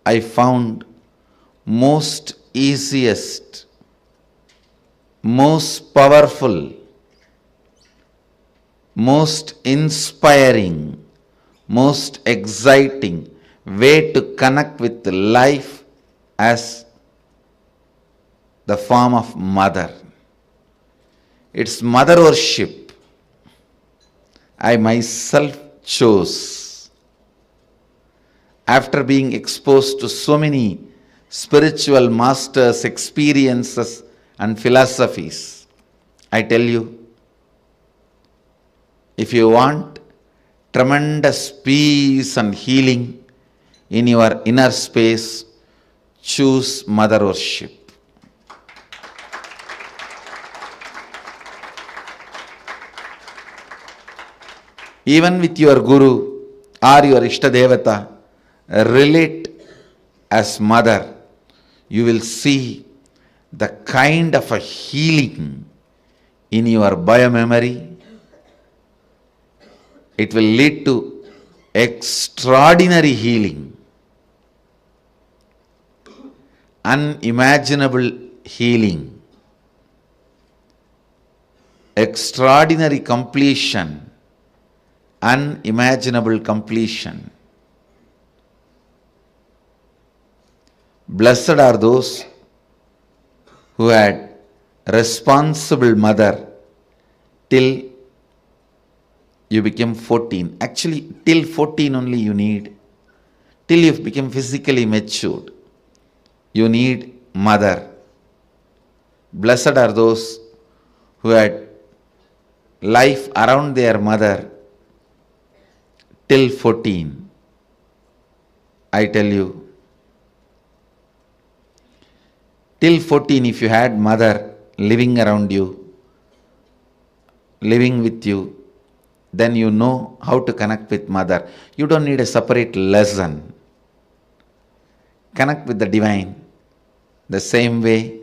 I found most easiest, most powerful, most inspiring, most exciting way to connect with life as the form of mother. It's mother worship. I myself chose. After being exposed to so many spiritual masters, experiences, and philosophies, I tell you, if you want tremendous peace and healing in your inner space, choose mother worship. Even with your guru or your Ishtadevata, relate as mother. You will see the kind of a healing in your biomemory. It will lead to extraordinary healing, unimaginable healing, extraordinary completion, unimaginable completion. Blessed are those who had responsible mother till you became 14. Actually, till 14 only you need. Till you become physically matured, you need mother. Blessed are those who had life around their mother till 14. I tell you, till 14, if you had mother living around you, living with you, then you know how to connect with mother. You don't need a separate lesson. Connect with the divine the same way.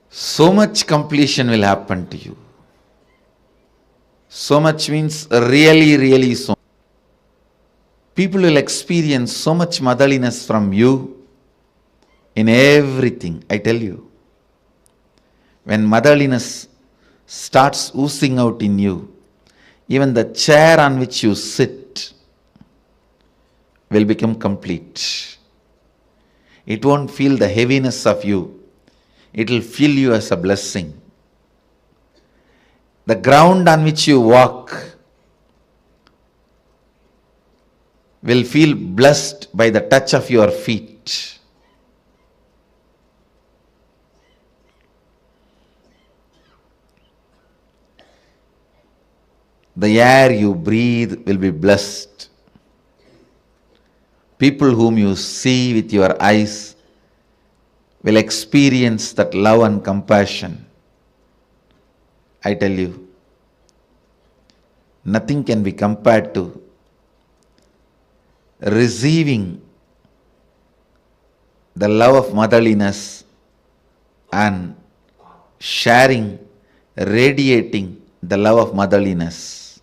So much completion will happen to you. So much means really, really so. People will experience so much motherliness from you in everything, I tell you. When motherliness starts oozing out in you, even the chair on which you sit will become complete. It won't feel the heaviness of you. It will feel you as a blessing. The ground on which you walk will feel blessed by the touch of your feet. The air you breathe will be blessed. People whom you see with your eyes will experience that love and compassion. I tell you, nothing can be compared to receiving the love of motherliness and sharing, radiating the love of motherliness.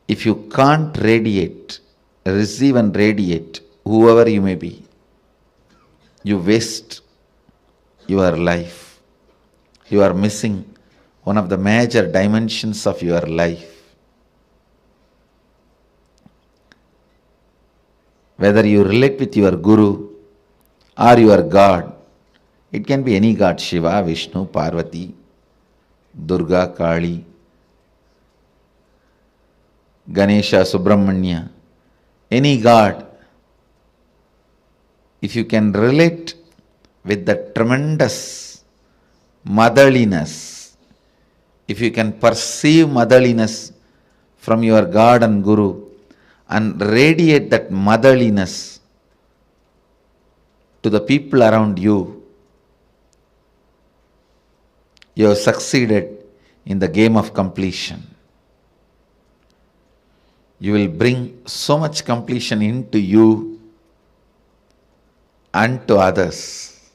If you can't radiate, receive and radiate, whoever you may be, you waste your life. You are missing one of the major dimensions of your life. Whether you relate with your Guru or your God, it can be any God, Shiva, Vishnu, Parvati, Durga, Kali, Ganesha, Subramanya, any God. If you can relate with the tremendous motherliness, if you can perceive motherliness from your God and Guru and radiate that motherliness to the people around you, you have succeeded in the game of completion. You will bring so much completion into you and to others.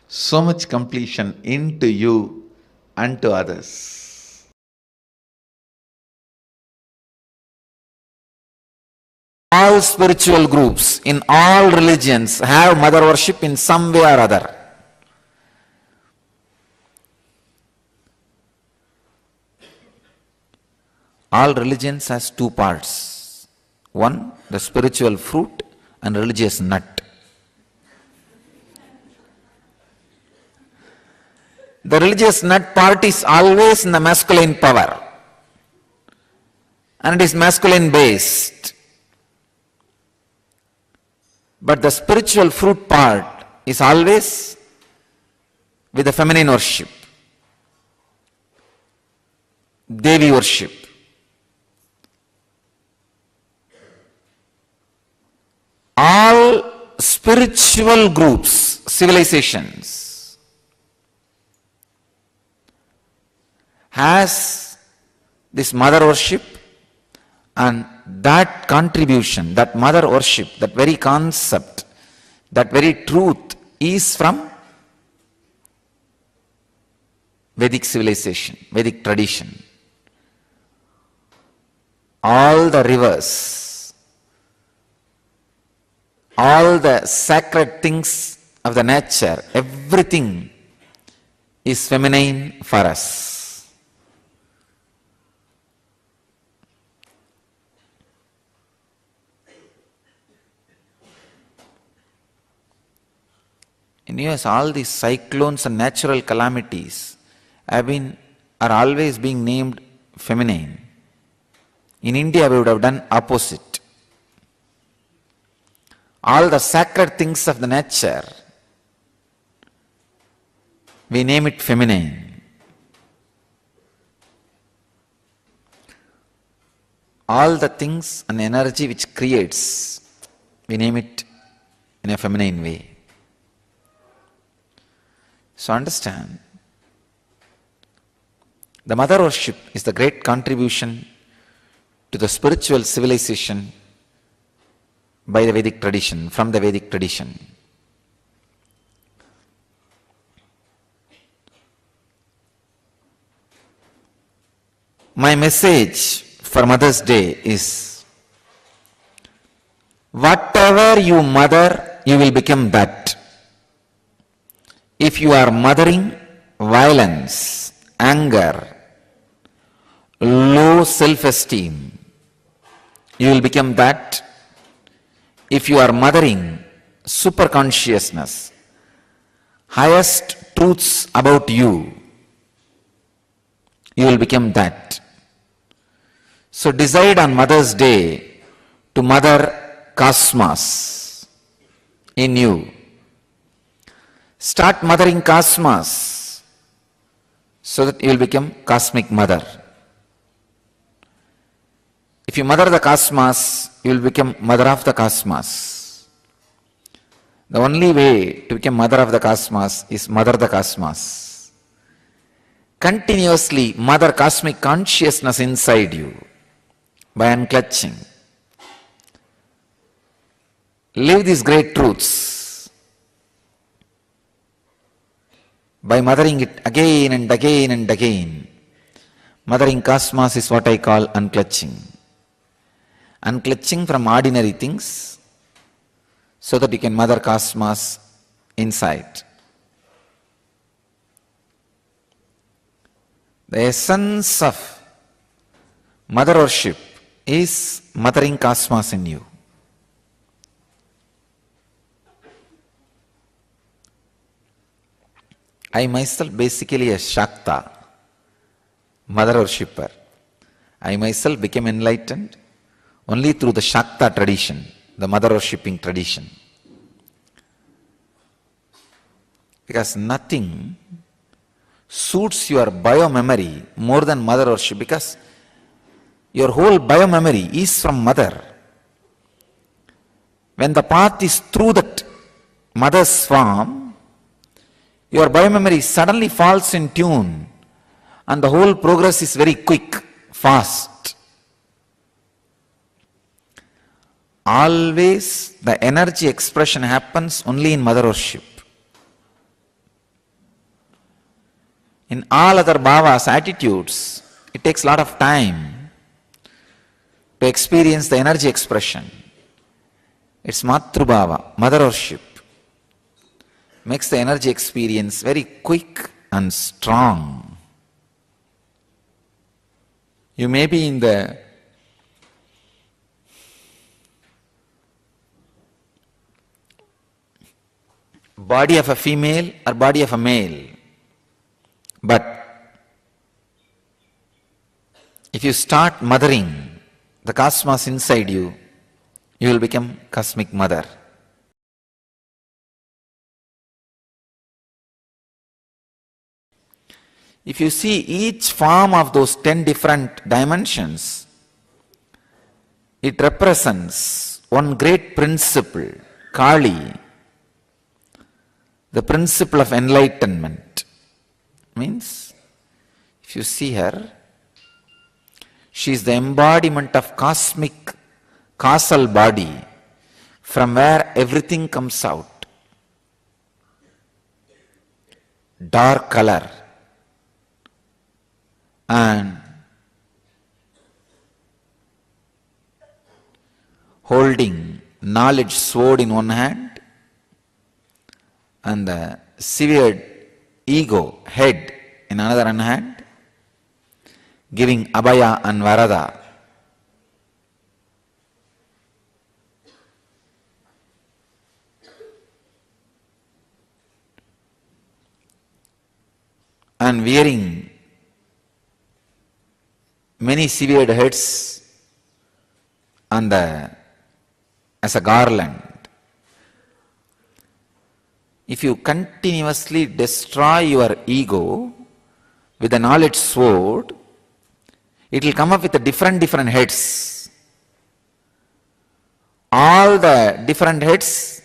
So much completion into you and to others. All spiritual groups in all religions have mother worship in some way or other. All religions has two parts. One, the spiritual fruit and religious nut. The religious nut part is always in the masculine power. And it is masculine based. But the spiritual fruit part is always with the feminine worship. Devi worship. All spiritual groups, civilizations, has this mother worship, and that contribution, that mother worship, that very concept, that very truth is from Vedic civilization, Vedic tradition. All the rivers, all the sacred things of the nature, everything is feminine for us. In US, all these cyclones and natural calamities are always being named feminine. In India, we would have done opposite. All the sacred things of the nature, we name it feminine. All the things and energy which creates, we name it in a feminine way. So understand, the mother worship is the great contribution to the spiritual civilization by the Vedic tradition, from the Vedic tradition. My message for Mother's Day is, whatever you mother, you will become that. If you are mothering violence, anger, low self-esteem, you will become that. If you are mothering superconsciousness, highest truths about you, you will become that. So decide on Mother's Day to mother cosmos in you. Start mothering cosmos so that you will become cosmic mother. If you mother the cosmos, you will become mother of the cosmos. The only way to become mother of the cosmos is mother the cosmos. Continuously mother cosmic consciousness inside you by unclutching. Live these great truths by mothering it again and again and again. Mothering cosmos is what I call unclutching. Unclutching from ordinary things so that you can mother cosmos inside. The essence of mother worship is mothering cosmos in you. I myself basically a Shakta, mother worshipper. I myself became enlightened only through the Shakta tradition, the mother worshipping tradition. Because nothing suits your bio-memory more than mother worship, because your whole bio-memory is from mother. When the path is through that mother's form, your bio-memory suddenly falls in tune and the whole progress is very quick, fast. Always the energy expression happens only in mother worship. In all other bhavas, attitudes, it takes a lot of time to experience the energy expression. It's Matrubhava, mother worship. Makes the energy experience very quick and strong. You may be in the body of a female or body of a male, but if you start mothering the cosmos inside you, you will become cosmic mother. If you see each form of those 10 different dimensions, it represents one great principle, Kali, the principle of enlightenment. Means, if you see her, she is the embodiment of cosmic causal body from where everything comes out. Dark color and holding knowledge sword in one hand and the severed ego head in another hand, giving abhaya and varada. And wearing many severed heads on as a garland. If you continuously destroy your ego with the knowledge sword, it will come up with different heads. All the different heads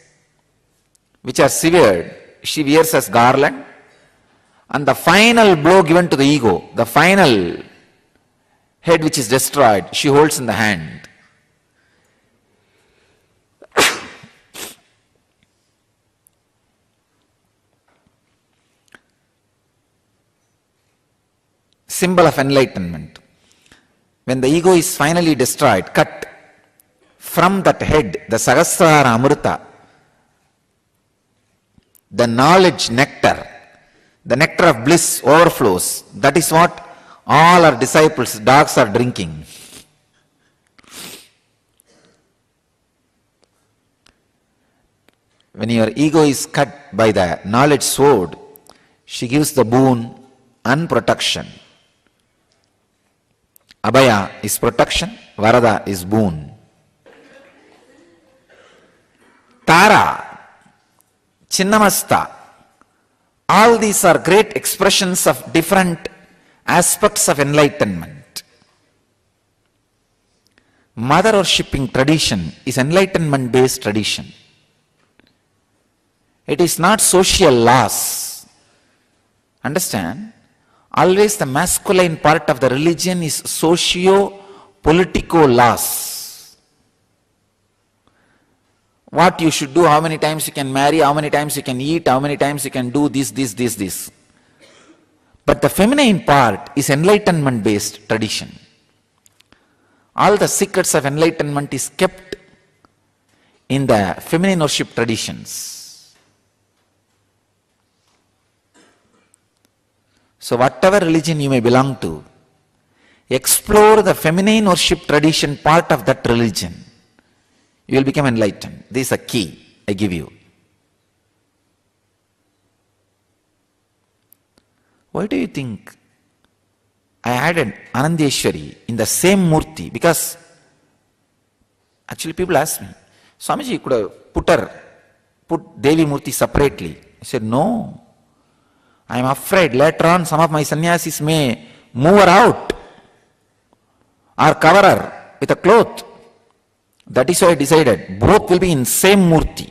which are severed, she wears as garland, and the final blow given to the ego, the final head which is destroyed, she holds in the hand. Symbol of enlightenment. When the ego is finally destroyed, cut, from that head, the Sahasrara Amrita, the knowledge nectar, the nectar of bliss overflows. That is what all our disciples, dogs, are drinking. When your ego is cut by the knowledge sword, she gives the boon and protection. Abhaya is protection, Varada is boon. Tara, Chinnamasta, all these are great expressions of different aspects of enlightenment. Mother worshipping tradition is enlightenment based tradition. It is not social laws. Understand? Always the masculine part of the religion is socio-political laws. What you should do, how many times you can marry, how many times you can eat, how many times you can do this. But the feminine part is enlightenment based tradition. All the secrets of enlightenment is kept in the feminine worship traditions. So whatever religion you may belong to, explore the feminine worship tradition part of that religion. You will become enlightened. This is a key I give you. Why do you think I added Anandeshwari in the same Murti? Because actually people ask me, Swamiji, you could have put Devi Murti separately. I said, no. I am afraid later on some of my sannyasis may move her out or cover her with a cloth. That is why I decided both will be in same Murti,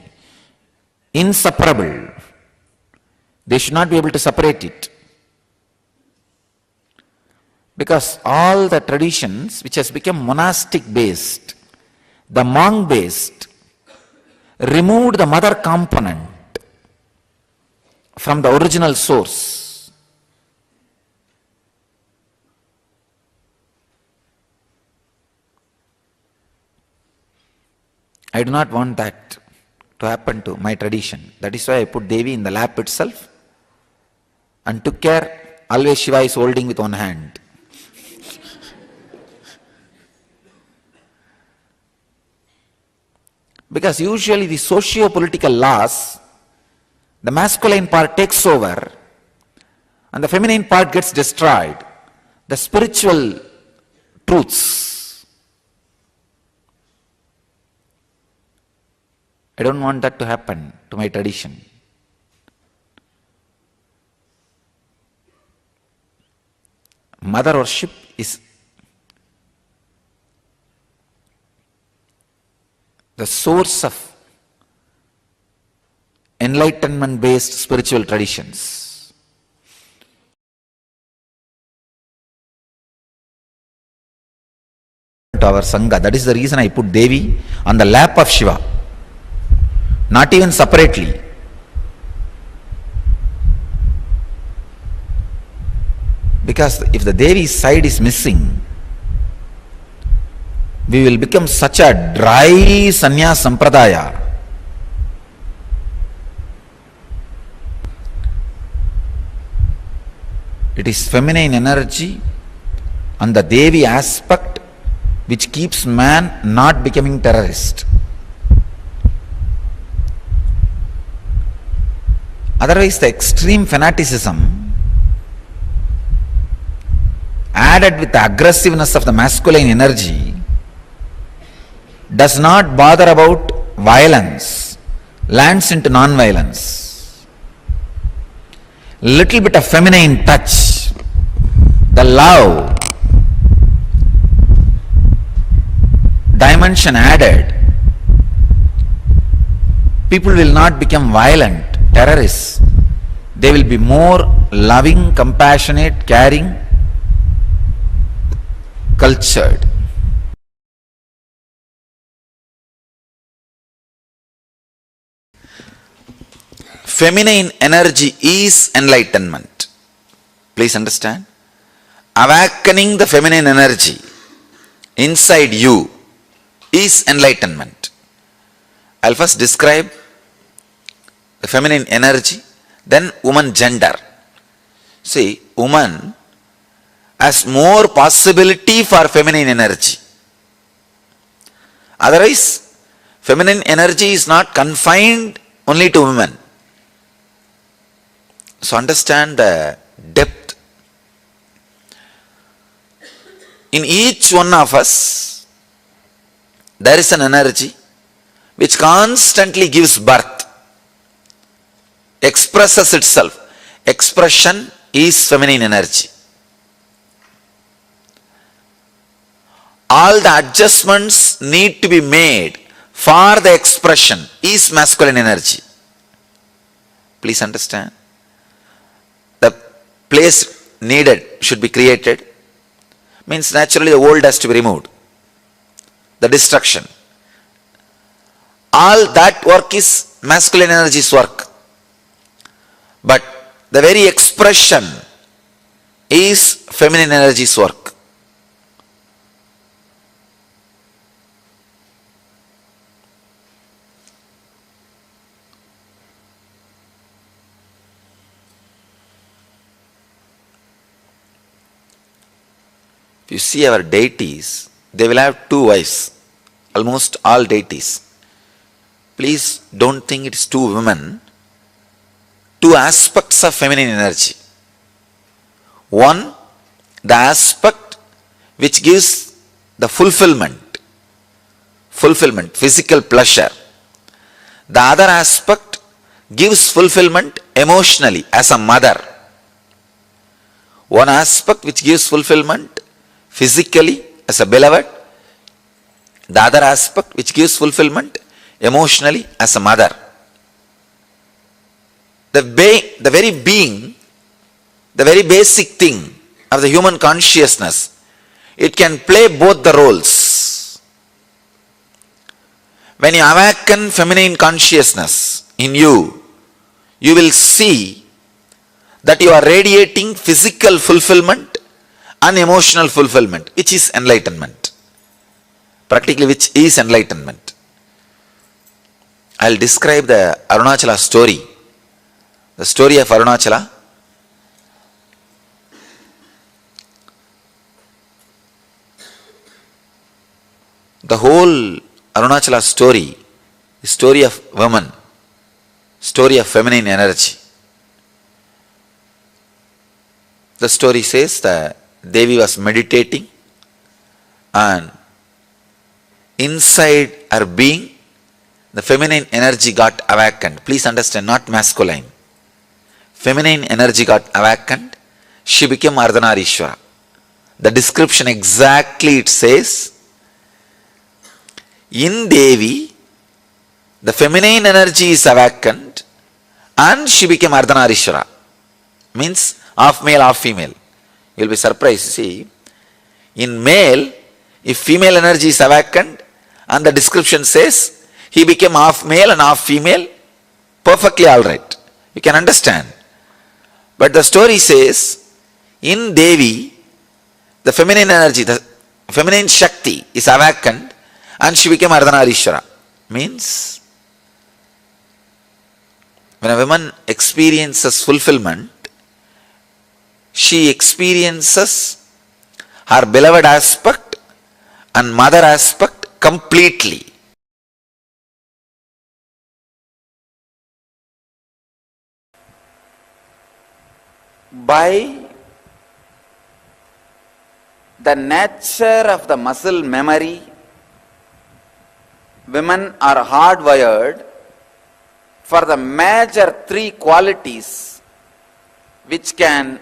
inseparable. They should not be able to separate it. Because all the traditions which has become monastic based, the monk based, removed the mother component from the original source. I do not want that to happen to my tradition. That is why I put Devi in the lap itself and took care. Always Shiva is holding with one hand. Because usually the socio-political laws, the masculine part takes over and the feminine part gets destroyed. The spiritual truths, I don't want that to happen to my tradition. Mother worship is the source of enlightenment-based spiritual traditions. To our Sangha, that is the reason I put Devi on the lap of Shiva, not even separately. Because if the Devi's side is missing, we will become such a dry sannyas sampradaya. It is feminine energy and the Devi aspect which keeps man not becoming terrorist. Otherwise, the extreme fanaticism added with the aggressiveness of the masculine energy does not bother about violence, lands into non-violence. Little bit of feminine touch, the love dimension added, people will not become violent, terrorists. They will be more loving, compassionate, caring, cultured. Feminine energy is enlightenment. Please understand. Awakening the feminine energy inside you is enlightenment. I'll first describe the feminine energy, then woman gender. See, woman has more possibility for feminine energy. Otherwise, feminine energy is not confined only to women. So understand the depth. In each one of us, there is an energy which constantly gives birth, expresses itself. Expression is feminine energy. All the adjustments need to be made for the expression is masculine energy. Please understand. The place needed should be created. Means naturally the old has to be removed. The destruction. All that work is masculine energy's work. But the very expression is feminine energy's work. If you see our deities, they will have two wives. Almost all deities. Please don't think it's two women. Two aspects of feminine energy. One, the aspect which gives the fulfillment, physical pleasure. The other aspect gives fulfillment emotionally as a mother. One aspect which gives fulfillment physically as a beloved. The other aspect which gives fulfillment emotionally as a mother. The very being, the very basic thing of the human consciousness, it can play both the roles. When you awaken feminine consciousness in you, you will see that you are radiating physical fulfillment and emotional fulfillment, which is enlightenment. Practically, which is enlightenment. I'll describe the Arunachala story. The story of Arunachala. The whole Arunachala story is story of women, story of feminine energy. The story says that Devi was meditating and inside her being, the feminine energy got awakened. Please understand, not masculine. Feminine energy got awakened. She became Ardhanarishwara. The description exactly it says, in Devi, the feminine energy is awakened and she became Ardhanarishwara. Means half male, half female. You will be surprised. See, in male, if female energy is awakened and the description says he became half male and half female, perfectly alright. You can understand. But the story says, in Devi, the feminine energy, the feminine Shakti is awakened and she became Ardhanarishwara. Means, when a woman experiences fulfillment, she experiences her beloved aspect and mother aspect completely. By the nature of the muscle memory, women are hardwired for the major three qualities which can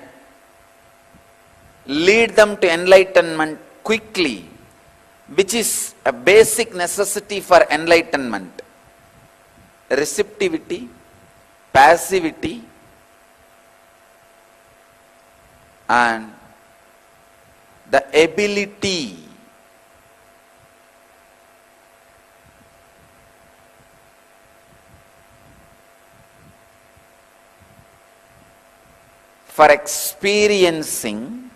lead them to enlightenment quickly, which is a basic necessity for enlightenment: receptivity, passivity, and the ability for experiencing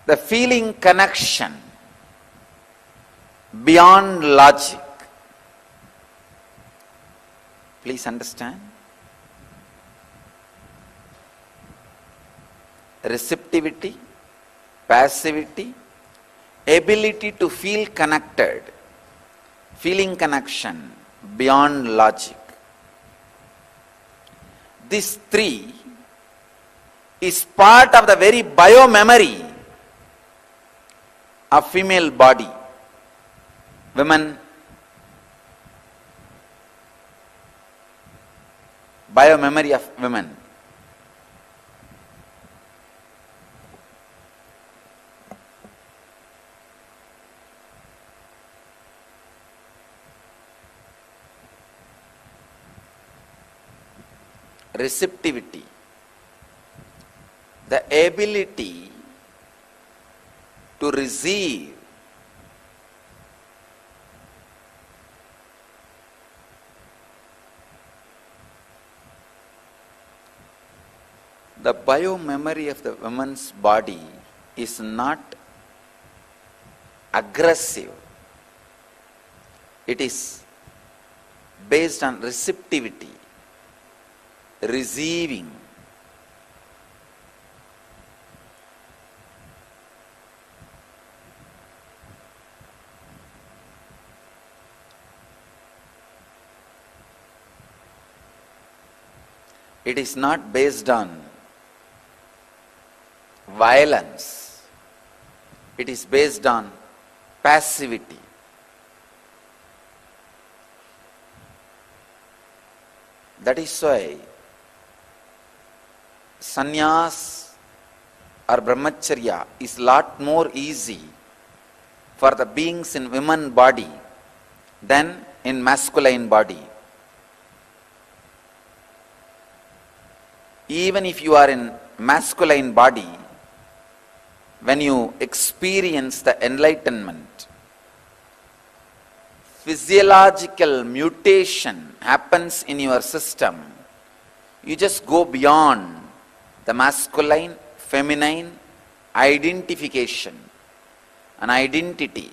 the feeling connection beyond logic. Please understand. Receptivity, passivity, ability to feel connected, feeling connection beyond logic. This three is part of the very biomemory of female body. Women, biomemory of women. Receptivity, the ability to receive the biomemory of the woman's body is not aggressive. It is based on receptivity, receiving. It is not based on violence. It is based on passivity. That is why sannyas or brahmacharya is lot more easy for the beings in women body than in masculine body. Even if you are in masculine body, when you experience the enlightenment, physiological mutation happens in your system. You just go beyond the masculine, feminine, identification, an identity.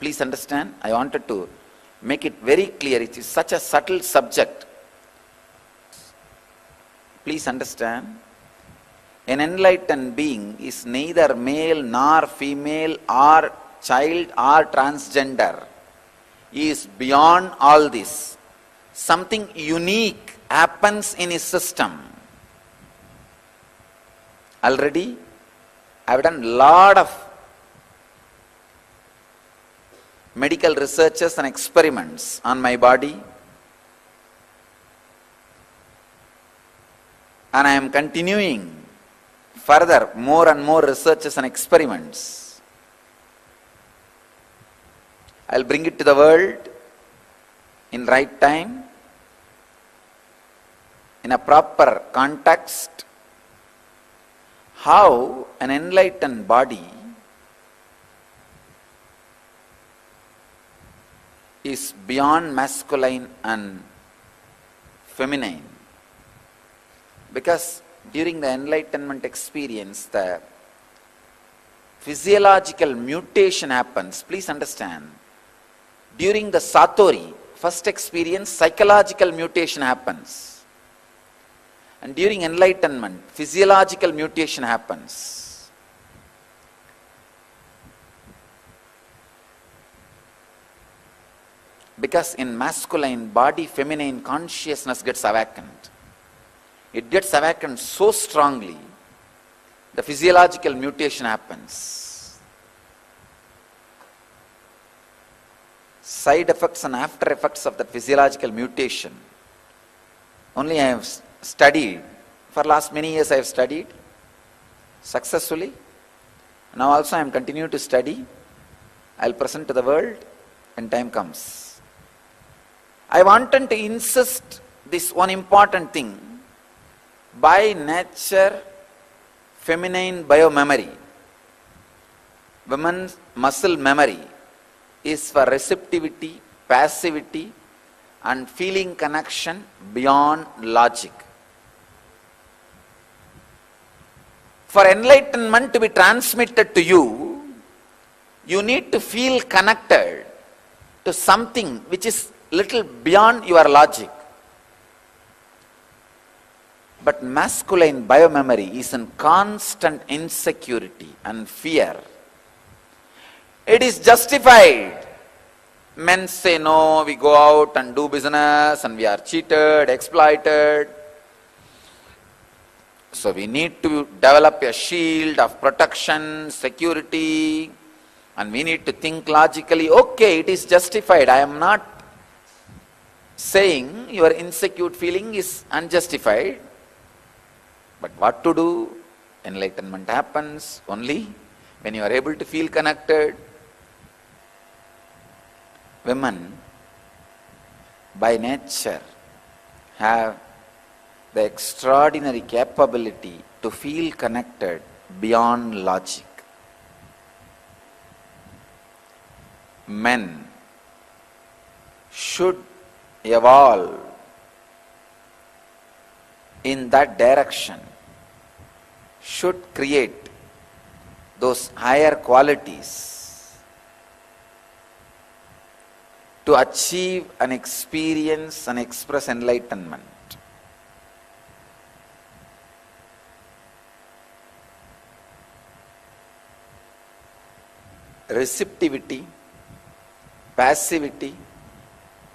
Please understand, I wanted to make it very clear. It is such a subtle subject. Please understand, an enlightened being is neither male nor female or child or transgender. He is beyond all this. Something unique happens in his system. Already, I have done a lot of medical researches and experiments on my body, and I am continuing further more and more researches and experiments. I will bring it to the world in right time, in a proper context, how an enlightened body is beyond masculine and feminine. Because during the enlightenment experience, the physiological mutation happens. Please understand, during the Satori, first experience, psychological mutation happens. And during enlightenment, physiological mutation happens. Because in masculine body, feminine consciousness gets awakened. It gets awakened so strongly, the physiological mutation happens. Side effects and after effects of the physiological mutation, only I have studied. For last many years I have studied successfully. Now also I am continuing to study. I will present to the world when time comes. I wanted to insist this one important thing. By nature, feminine biomemory, women's muscle memory is for receptivity, passivity and feeling connection beyond logic. For enlightenment to be transmitted to you, you need to feel connected to something which is little beyond your logic. But masculine biomemory is in constant insecurity and fear. It is justified. Men say no, we go out and do business and we are cheated, exploited. So we need to develop a shield of protection, security, and we need to think logically. Okay, it is justified. I am not saying your insecure feeling is unjustified. But what to do? Enlightenment happens only when you are able to feel connected. Women, by nature, have the extraordinary capability to feel connected beyond logic. Men should evolve in that direction, should create those higher qualities to achieve and experience and express enlightenment. Receptivity, passivity,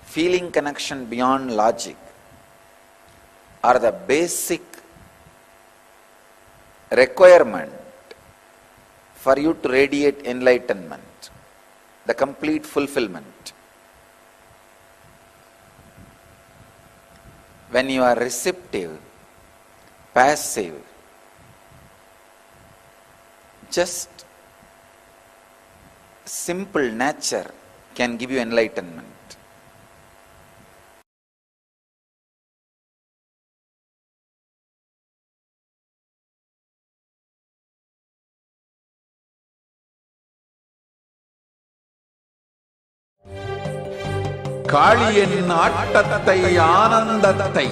feeling connection beyond logic are the basic requirement for you to radiate enlightenment, the complete fulfillment. When you are receptive, passive, just simple nature can give you enlightenment. காளியின் ஆட்டத்தை ஆனந்தத்தை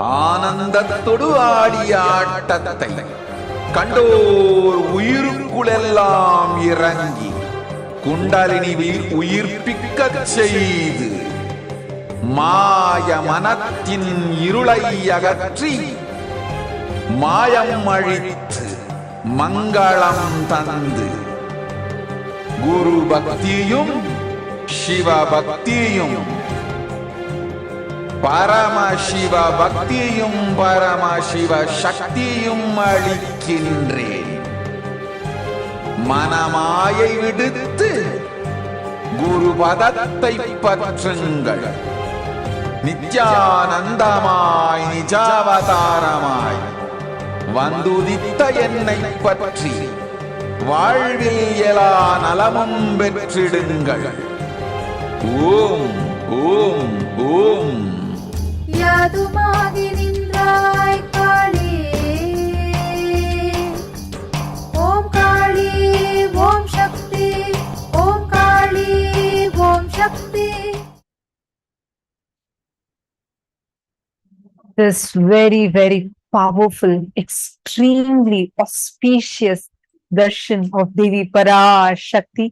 ஆனந்தத்தொடு ஆடிய ஆட்டத்தை கண்டோர் உயிருக்குளெல்லாம் இறங்கி குண்டலினி உயிர்ப்பிக்கச் செய்து மாய மனத்தின் இருளை அகற்றி மாயம் அழித்து மங்களம் தந்து குரு பக்தியும் சிவ பக்தியும் பரமசிவ பக்தியும் பரமசிவ சக்தியும் அளிக்கின்றேன். மனமாயை விடுத்து குரு பதத்தை பற்றுங்கள். நித்யானந்தமாய் நிஜாவதாரமாய் வந்துதித்த என்னை பற்றி வாழ்வில் எல்லா நலமும் பெற்றிடுங்கள். ஓம் ஓம் ஓம். யாதுமாகி நின்றாய் காளி, ஓம் காளி ஓம் சக்தி, ஓம் காளி ஓம் சக்தி. This very powerful, extremely auspicious darshan of Devi Parashakti,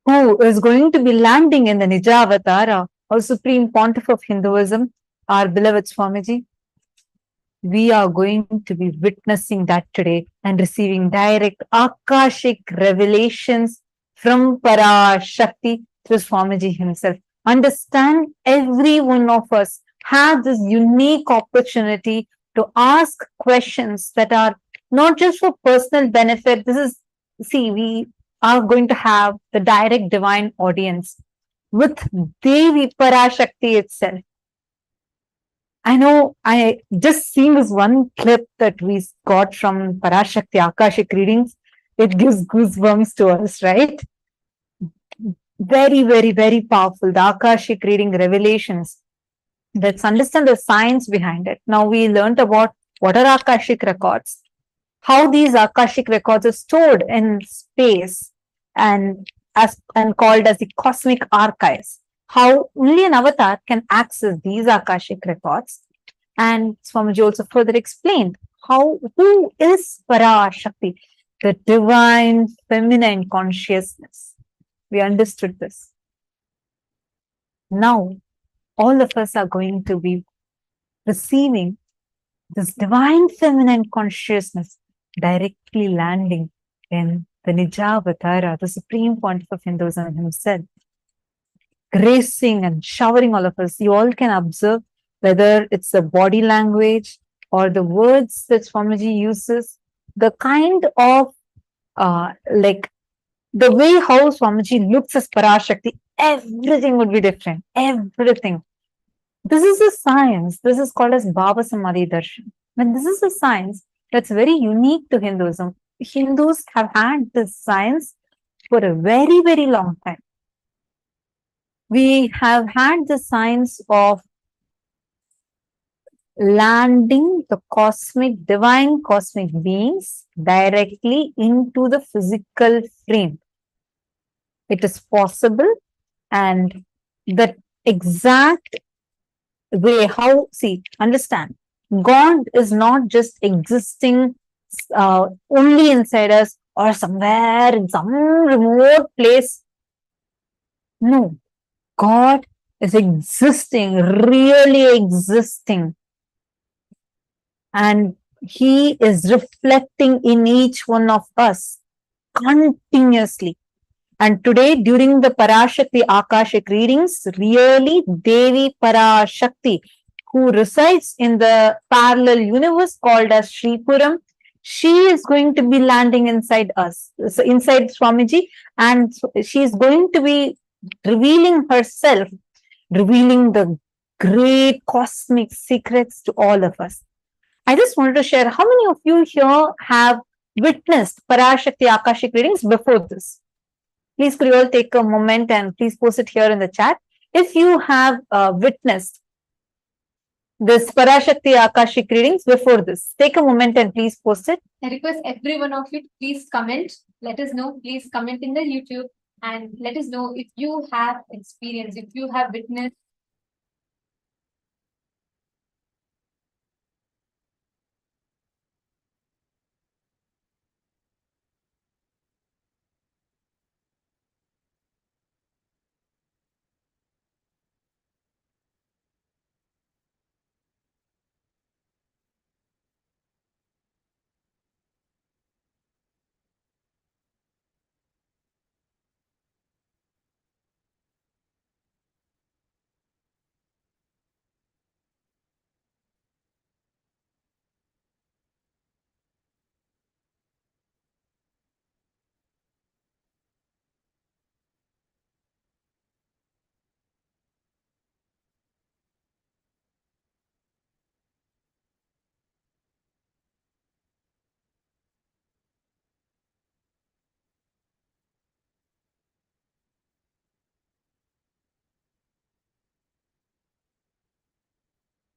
who is going to be landing in the Nijavatara, our Supreme Pontiff of Hinduism, our beloved Swamiji. We are going to be witnessing that today and receiving direct Akashic revelations from Parashakti through Swamiji himself. Understand, every one of us has this unique opportunity to ask questions that are not just for personal benefit. This is, see, we are going to have the direct divine audience with Devi Parashakti itself. I know, I just seen this one clip that we got from Parashakthi Akashic Readings. It gives goosebumps to us, right? Very powerful. The Akashic reading revelations. Let's understand the science behind it. Now we learned about what are Akashic records, how these Akashic records are stored in space and called as the cosmic archives. How only an avatar can access these Akashic records. And Swamiji also further explained who is Parashakti, the divine feminine consciousness. We understood this. Now, all of us are going to be receiving this divine feminine consciousness directly landing in the Nijavatara, the Supreme Pontiff of Hinduism himself, gracing and showering all of us. You all can observe whether it's the body language or the words that Swamiji uses, the kind of like the way how Swamiji looks as Parashakti, everything would be different. Everything. This is a science. This is called as Bhava Samadhi Darshan. And this is a science that's very unique to Hinduism. Hindus have had this science for a very long time. We have had the science of landing the divine cosmic beings directly into the physical frame. It is possible, and the exact way how, see, understand, God is not just existing only inside us or somewhere in some remote place. No, God is existing, really existing. And He is reflecting in each one of us continuously. And today, during the Parashakti Akashic readings, really Devi Parashakti, who resides in the parallel universe called as Sripuram, she is going to be landing inside us, inside Swamiji, and she is going to be revealing herself, revealing the great cosmic secrets to all of us. I just wanted to share, how many of you here have witnessed Parashakti Akashic readings before this? Please could you all take a moment and please post it here in the chat. If you have witnessed this Parashakti Akashic readings before this, take a moment and please post it. I request every one of you to please comment. Let us know. Please comment in the YouTube and let us know if you have experience, if you have witnessed.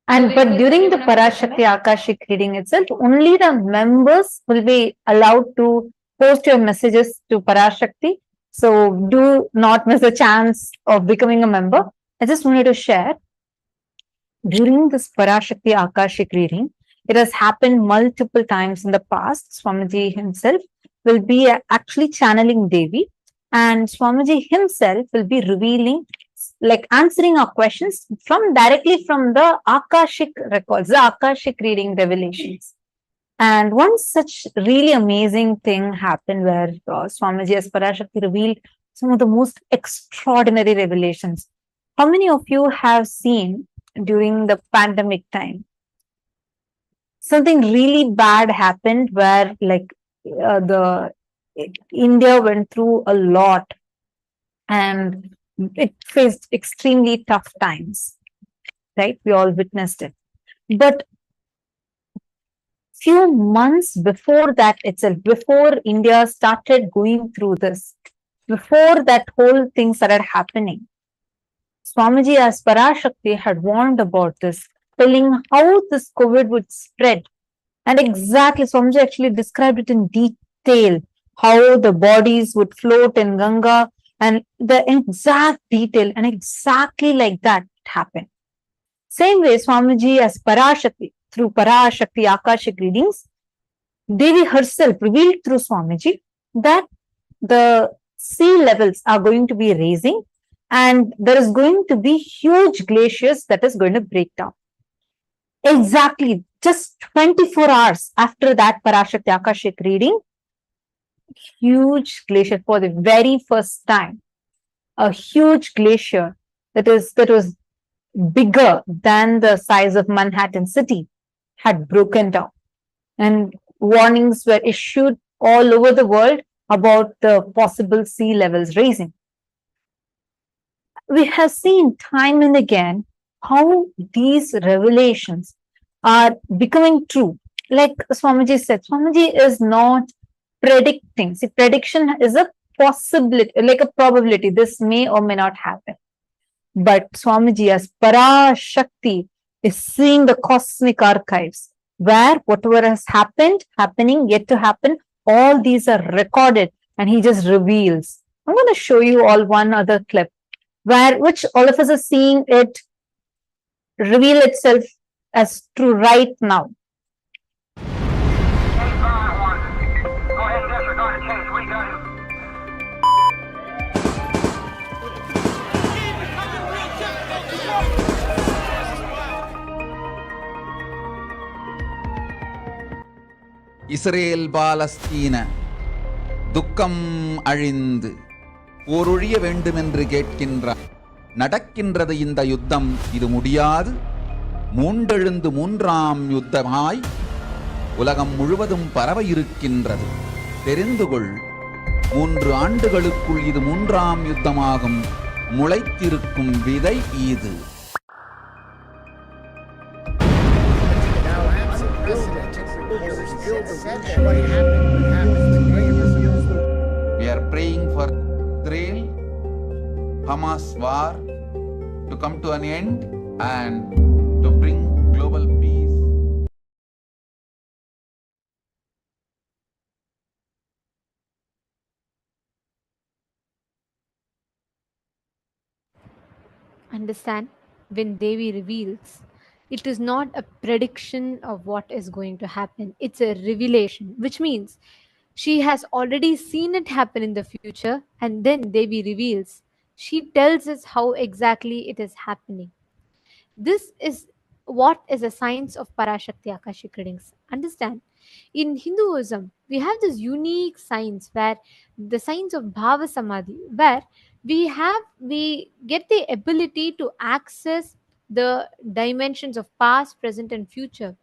And but during the Parashakti Akashic reading itself, only the members will be allowed to post your messages to Parashakti. So do not miss a chance of becoming a member. I just wanted to share during this Parashakti Akashic reading, it has happened multiple times in the past. Swamiji himself will be actually channeling Devi, and Swamiji himself will be revealing, like answering our questions from directly from the Akashic records, the Akashic reading revelations. And one such really amazing thing happened where Swamiji as Parashakti revealed some of the most extraordinary revelations. How many of you have seen during the pandemic time something really bad happened where the India went through a lot and it faced extremely tough times, right? We all witnessed it. But few months before that itself, before India started going through this, before that whole thing started happening, Swamiji as Parashakti had warned about this, telling how this COVID would spread. And exactly, Swamiji actually described it in detail, how the bodies would float in Ganga and the exact detail, and exactly like that happened. Same way, Swamiji as Parashakti, through Parashakti Akashic Readings, Devi herself revealed through Swamiji that the sea levels are going to be raising and there is going to be huge glaciers that is going to break down. Exactly, just 24 hours after that Parashakti Akashic reading, huge glacier for the very first time, a huge glacier that was bigger than the size of Manhattan city had broken down. And warnings were issued all over the world about the possible sea levels rising. We have seen time and again how these revelations are becoming true. Like Swamiji said, Swamiji is not predicting. See, prediction is a possibility, like a probability. This may or may not happen. But Swamiji as Parashakti is seeing the cosmic archives where whatever has happened, happening, yet to happen, all these are recorded and he just reveals. I'm going to show you all one other clip which all of us are seeing it reveal itself as true right now. Israel பாலஸ்தீன துக்கம் அழிந்து போரொழிய வேண்டுமென்று கேட்கின்றார். நடக்கின்றது இந்த யுத்தம், இது முடியாது. மூண்டெழுந்து மூன்றாம் யுத்தமாய் உலகம் முழுவதும் பரவ இருக்கின்றது. தெரிந்து கொள், 3 ஆண்டுகளுக்குள் இது 3ஆம் யுத்தமாகும். முளைத்திருக்கும் விதை இது. We are praying for Israel, Hamas war to come to an end and to bring global peace. Understand, when Devi reveals, it is not a prediction of what is going to happen. It's a revelation, which means she has already seen it happen in the future, and then Devi reveals. She tells us how exactly it is happening. This is what is a science of Parashakti Akashic Readings. Understand? In Hinduism, we have this unique science where the science of Bhava Samadhi, where we get the ability to access the dimensions of past, present, and future,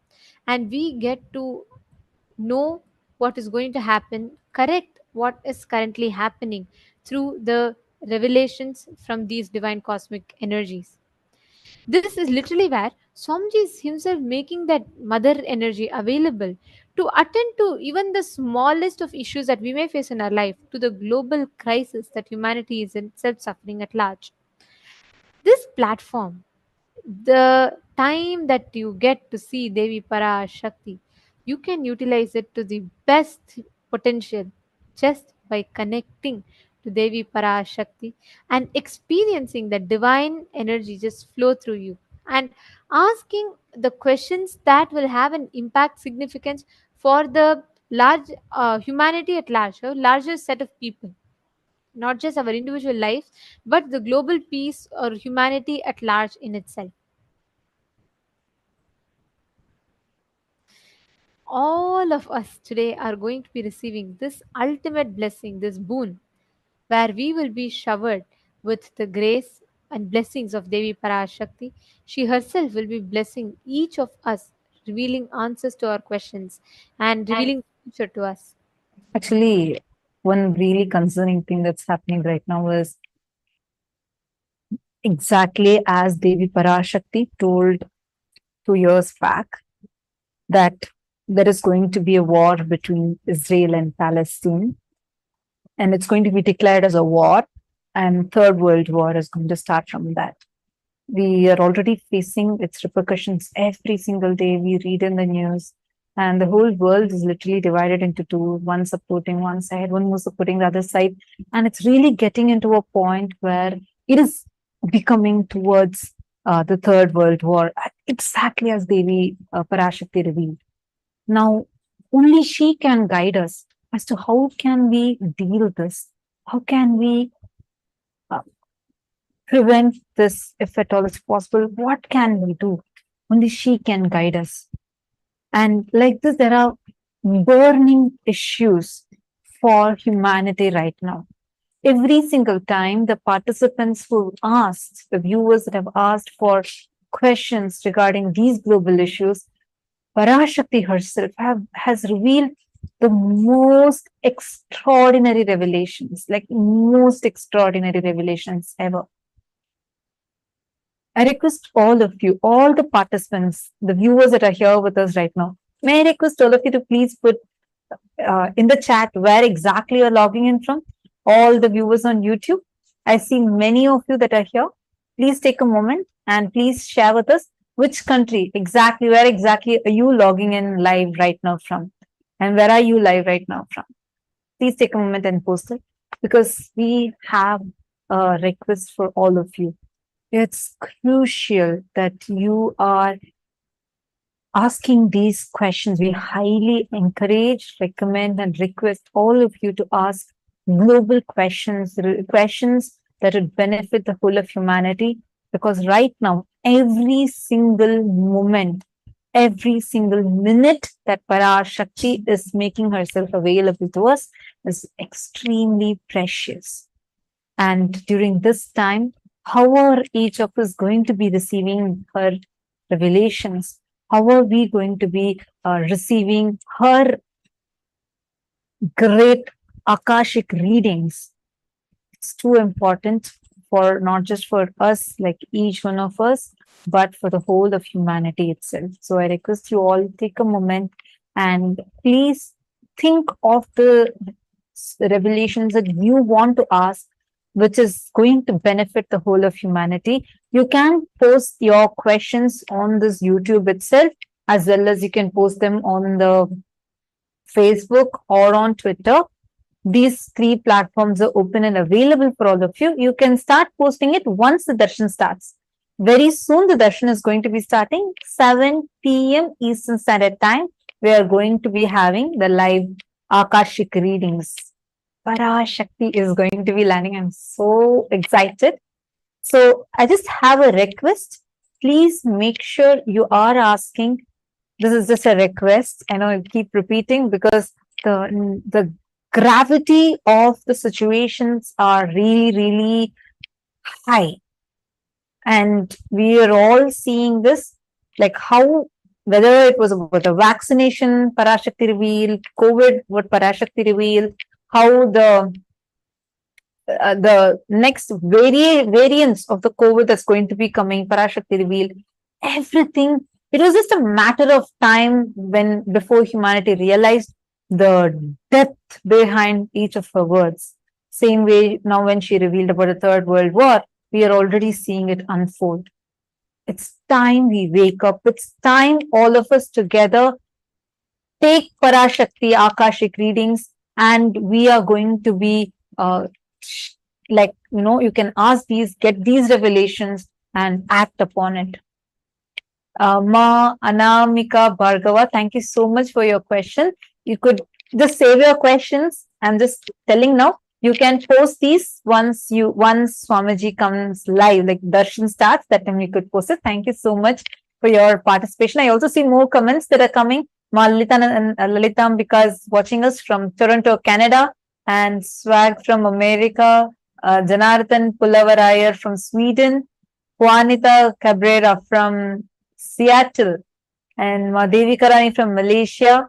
and we get to know what is going to happen, correct what is currently happening through the revelations from these divine cosmic energies. This is literally where Swamiji is himself making that mother energy available to attend to even the smallest of issues that we may face in our life, to the global crisis that humanity is itself suffering at large. This platform the time that you get to see Devi Parashakti, you can utilize it to the best potential just by connecting to Devi Parashakti and experiencing the divine energy just flow through you and asking the questions that will have an impact significance for the large humanity at large, a larger set of people, not just our individual lives, but the global peace or humanity at large in itself. All of us today are going to be receiving this ultimate blessing, this boon, where we will be showered with the grace and blessings of Devi Parashakti. She herself will be blessing each of us, revealing answers to our questions and revealing the future to us. Actually, one really concerning thing that's happening right now is exactly as Devi Parashakti told 2 years back that there is going to be a war between Israel and Palestine, and it's going to be declared as a war, and Third World War is going to start from that. We are already facing its repercussions every single day. We read in the news, and the whole world is literally divided into two, one supporting one side, one more supporting the other side. And it's really getting into a point where it is becoming towards the Third World War, exactly as Devi Parashakti revealed. Now, only she can guide us as to how can we deal with this? How can we uh, prevent this if at all is possible? What can we do? Only she can guide us. And like this, there are burning issues for humanity right now. Every single time the participants who asked, the viewers that have asked for questions regarding these global issues, Parashakti herself has revealed the most extraordinary revelations, like most extraordinary revelations ever. I request all of you, all the participants, the viewers that are here with us right now, may I request all of you to please put in the chat where exactly you're logging in from, all the viewers on YouTube. I see many of you that are here. Please take a moment and please share with us which country exactly, where exactly are you logging in live right now from? And where are you live right now from? Please take a moment and post it because we have a request for all of you. It's crucial that you are asking these questions. We highly encourage, recommend, and request all of you to ask global questions, questions that would benefit the whole of humanity. Because right now, every single moment, every single minute that Parashakti is making herself available to us is extremely precious. And during this time, how are each of us going to be receiving her revelations? How are we going to be receiving her great Akashic readings? It's too important for not just for us, like each one of us, but for the whole of humanity itself. So I request you all take a moment and please think of the revelations that you want to ask, which is going to benefit the whole of humanity. You can post your questions on this YouTube itself, as well as you can post them on the Facebook or on Twitter. These three platforms are open and available for all of you. You can start posting it once the darshan starts. Very soon, the darshan is going to be starting 7 p.m. Eastern Standard Time. We are going to be having the live Akashic readings. Parashakti is going to be landing. I'm so excited. So I just have a request. Please make sure you are asking. This is just a request. I know I keep repeating because the gravity of the situations are really, really high. And we are all seeing this, like how, whether it was about the vaccination, Parashakti revealed, COVID, what Parashakti revealed, how the next variants of the COVID that's going to be coming, Parashakti revealed, everything. It was just a matter of time when before humanity realized the depth behind each of her words. Same way now when she revealed about the Third World War, we are already seeing it unfold. It's time we wake up. It's time all of us together take Parashakti Akashic Readings, and we are going to be like, you can ask these, get these revelations and act upon it. Ma Anamika Bhargava, thank you so much for your question. You could just save your questions. I'm just telling now. You can post these once Swamiji comes live, like darshan starts, that time you could post it. Thank you so much for your participation. I also see more comments that are coming. Ma Lalita and Lalitam, because watching us from Toronto, Canada, and Swag from America, Janardhan Pulavarayar from Sweden, Juanita Cabrera from Seattle, and Devi Karani from Malaysia.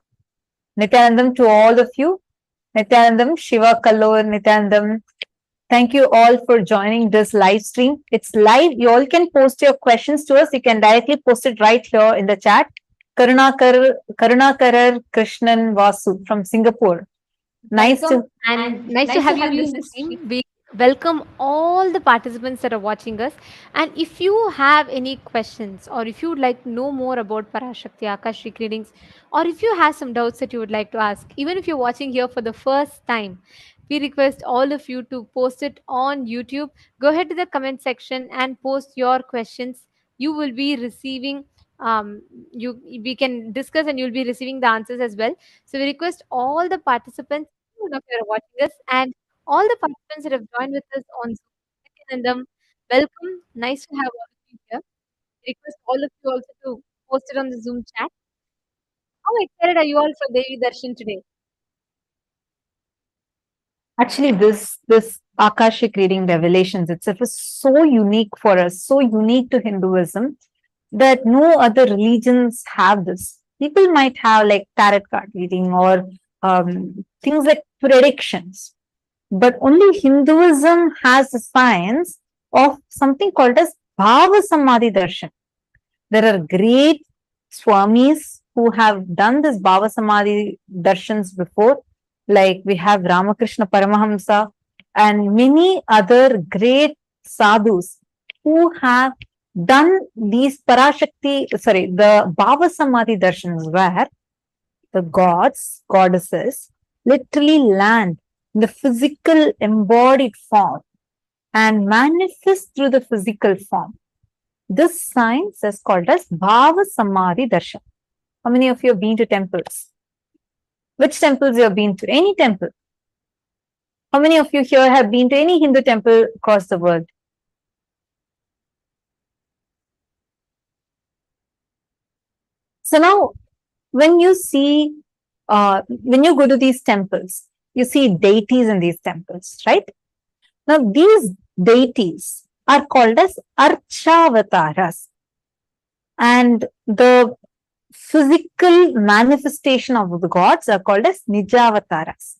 Nithyanandam to all of you. Nithyanandam, Shiva Kalor, Nithyanandam. Thank you all for joining this live stream. It's live. You all can post your questions to us. You can directly post it right here in the chat. Karunakarar Krishnan Vasu from Singapore. Nice to have you in this stream. We welcome all the participants that are watching us. And if you have any questions, or if you would like to know more about Parashakti Akashic Readings, or if you have some doubts that you would like to ask, even if you're watching here for the first time, we request all of you to post it on YouTube. Go ahead to the comment section and post your questions. You will be receiving we can discuss, and you'll be receiving the answers as well. So we request all the participants who are watching us, and all the participants that have joined with us on Zoom. And welcome. Nice to have all of you here. We request all of you also to post it on the Zoom chat. How excited are you all for Devi Darshan today? Actually, this Akashic reading revelations itself is so unique for us, so unique to Hinduism, that no other religions have this. People might have like tarot card reading or things like predictions, but only Hinduism has the science of something called as Bhava Samadhi Darshan. There are great Swamis who have done this Bhava Samadhi Darshans before, like we have Ramakrishna Paramahamsa and many other great sadhus who have done these the Bhava Samadhi Darshans, where the gods, goddesses literally land in the physical embodied form and manifest through the physical form. This science is called as Bhava Samadhi Darshan. How many of you have been to temples? Which temples you have been to? Any temple? How many of you here have been to any Hindu temple across the world? So now, when you go to these temples, you see deities in these temples, right? Now, these deities are called as Archavataras. And the physical manifestation of the gods are called as Nijavataras.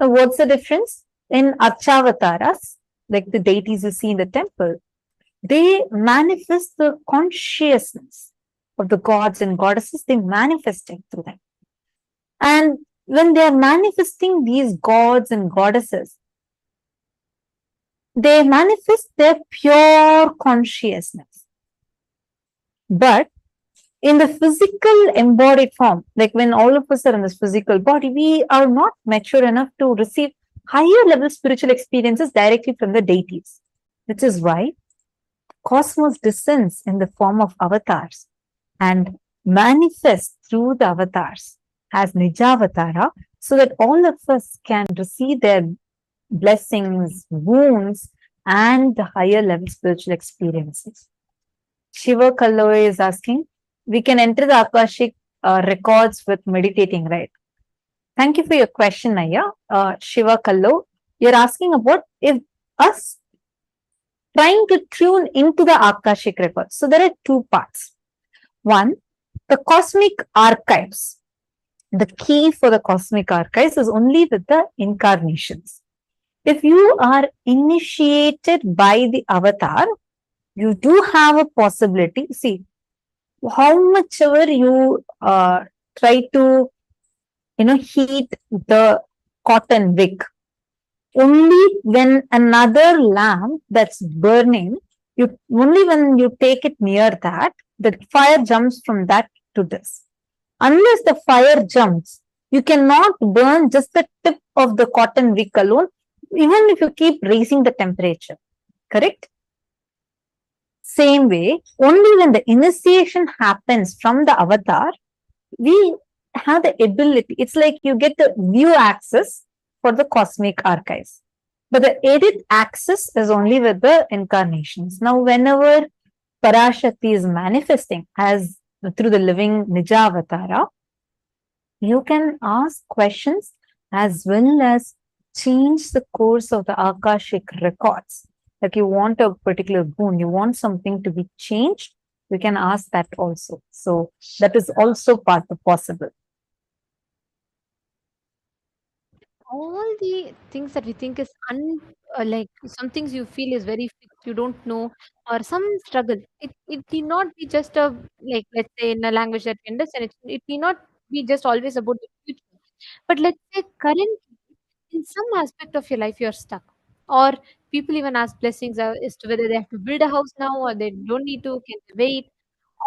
Now, what's the difference? In Archavataras, like the deities you see in the temple, they manifest the consciousness of the gods and goddesses. They manifest it through them. And when they are manifesting these gods and goddesses, they manifest their pure consciousness. But in the physical embodied form, like when all of us are in this physical body, we are not mature enough to receive higher level spiritual experiences directly from the deities, which is why cosmos descends in the form of avatars and manifests through the avatars as Nijavatara, so that all of us can receive their blessings, wounds, and the higher level spiritual experiences. Shiva Kalloy is asking, we can enter the Akashic records with meditating, right? Thank you for your question, Naya. Shiva Kallo, you're asking about if us trying to tune into the Akashic records. So there are two parts. One, the cosmic archives. The key for the cosmic archives is only with the incarnations. If you are initiated by the avatar, you do have a possibility. See, how much ever you try to, heat the cotton wick, only when another lamp that's burning, Only when you take it near that, the fire jumps from that to this. Unless the fire jumps, you cannot burn just the tip of the cotton wick alone, even if you keep raising the temperature. Correct? Same way, only when the initiation happens from the avatar, we have the ability. It's like you get the view access for the cosmic archives. But the edit access is only with the incarnations. Now, whenever Parashakti is manifesting as through the living Nija Avatara, you can ask questions as well as change the course of the Akashic records. Like you want a particular boon, you want something to be changed, we can ask that also. So that is also possible. All the things that we think is like some things you feel is very fixed, you don't know, or some struggle. It need not be just a, like, let's say in a language that we understand. It need not be just always about the future. But let's say currently, in some aspect of your life, you're stuck. Or people even ask blessings as to whether they have to build a house now or they don't need to, can they wait?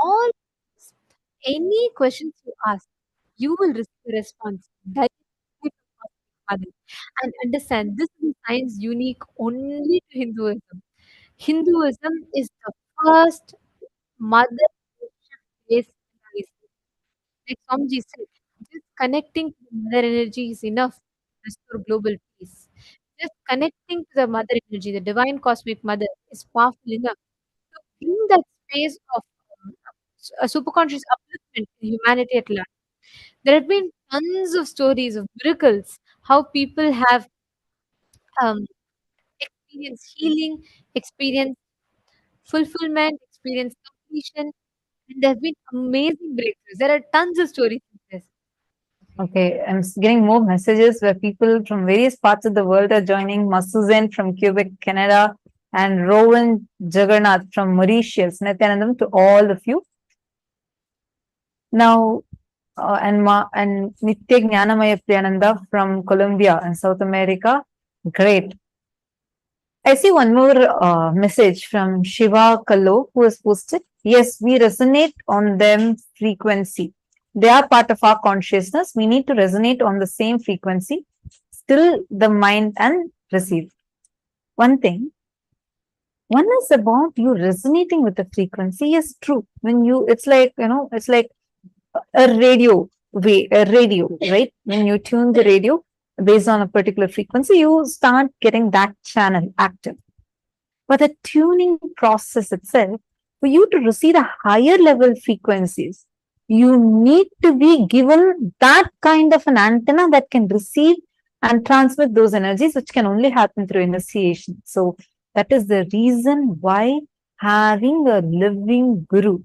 All any questions you ask, you will receive a response directly from Mother. And understand, this is a science unique only to Hinduism. Hinduism is the first mother based civilization. Like Swamiji said, just connecting to the mother energy is enough to restore global peace. Just connecting to the mother energy, the divine cosmic mother, is powerful enough to bring that space of a superconscious upliftment in humanity at large. There have been tons of stories of miracles, how people have um, experienced healing, experienced fulfillment, experienced completion, and there have been amazing breakthroughs. There are tons of stories like this. Okay, I'm getting more messages where people from various parts of the world are joining. Masuzen from Quebec, Canada, and Rowan Jagannath from Mauritius. Nithyanandam to all of you. Now, and Nitya Jnanamaya Priyananda from Colombia and South America. Great. I see one more message from Shiva Kallo who has posted. Yes, we resonate on them frequency. They are part of our consciousness. We need to resonate on the same frequency, still the mind and receive. One thing, one is about you resonating with the frequency. Yes, true. When you, it's like, it's like a radio right? When you tune the radio based on a particular frequency, you start getting that channel active. But the tuning process itself, for you to receive a higher level frequencies, you need to be given that kind of an antenna that can receive and transmit those energies, which can only happen through initiation. So that is the reason why having a living guru,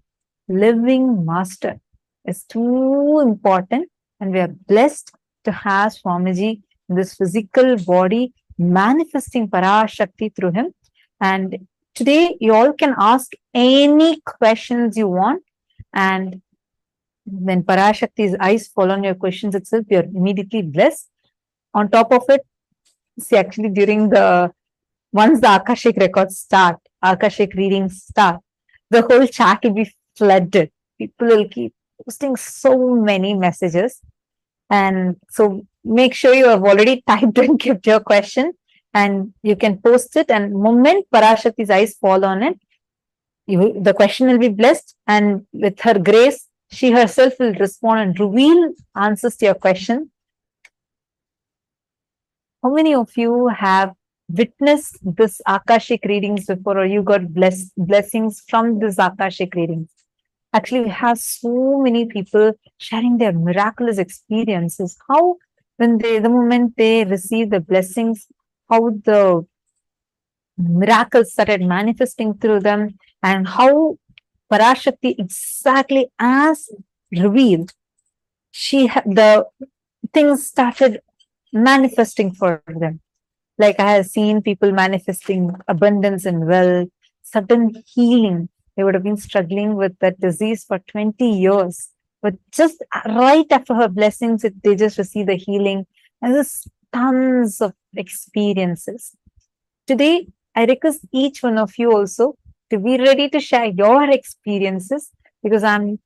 living master is too important, and we are blessed to have Swamiji in this physical body manifesting Parashakti through him. And today you all can ask any questions you want, and when Parashakti's eyes fall on your questions itself, you're immediately blessed. On top of it, see, actually during once the Akashic records start, Akashic readings start, the whole chat will be flooded. People will keep posting so many messages. And so make sure you have already typed and kept your question, and you can post it. And moment Parashakti's eyes fall on it, the question will be blessed. And with her grace, she herself will respond and reveal answers to your question. How many of you have witnessed this Akashic readings before, or you got blessings from this Akashic readings? Actually, we have so many people sharing their miraculous experiences. How, when the moment they receive the blessings, how the miracles started manifesting through them, and how Parashakti, exactly as revealed, the things started manifesting for them. Like I have seen people manifesting abundance and wealth, sudden healing. They would have been struggling with that disease for 20 years. But just right after her blessings, they just receive the healing. And there's tons of experiences. Today, I request each one of you also to be ready to share your experiences, because I'm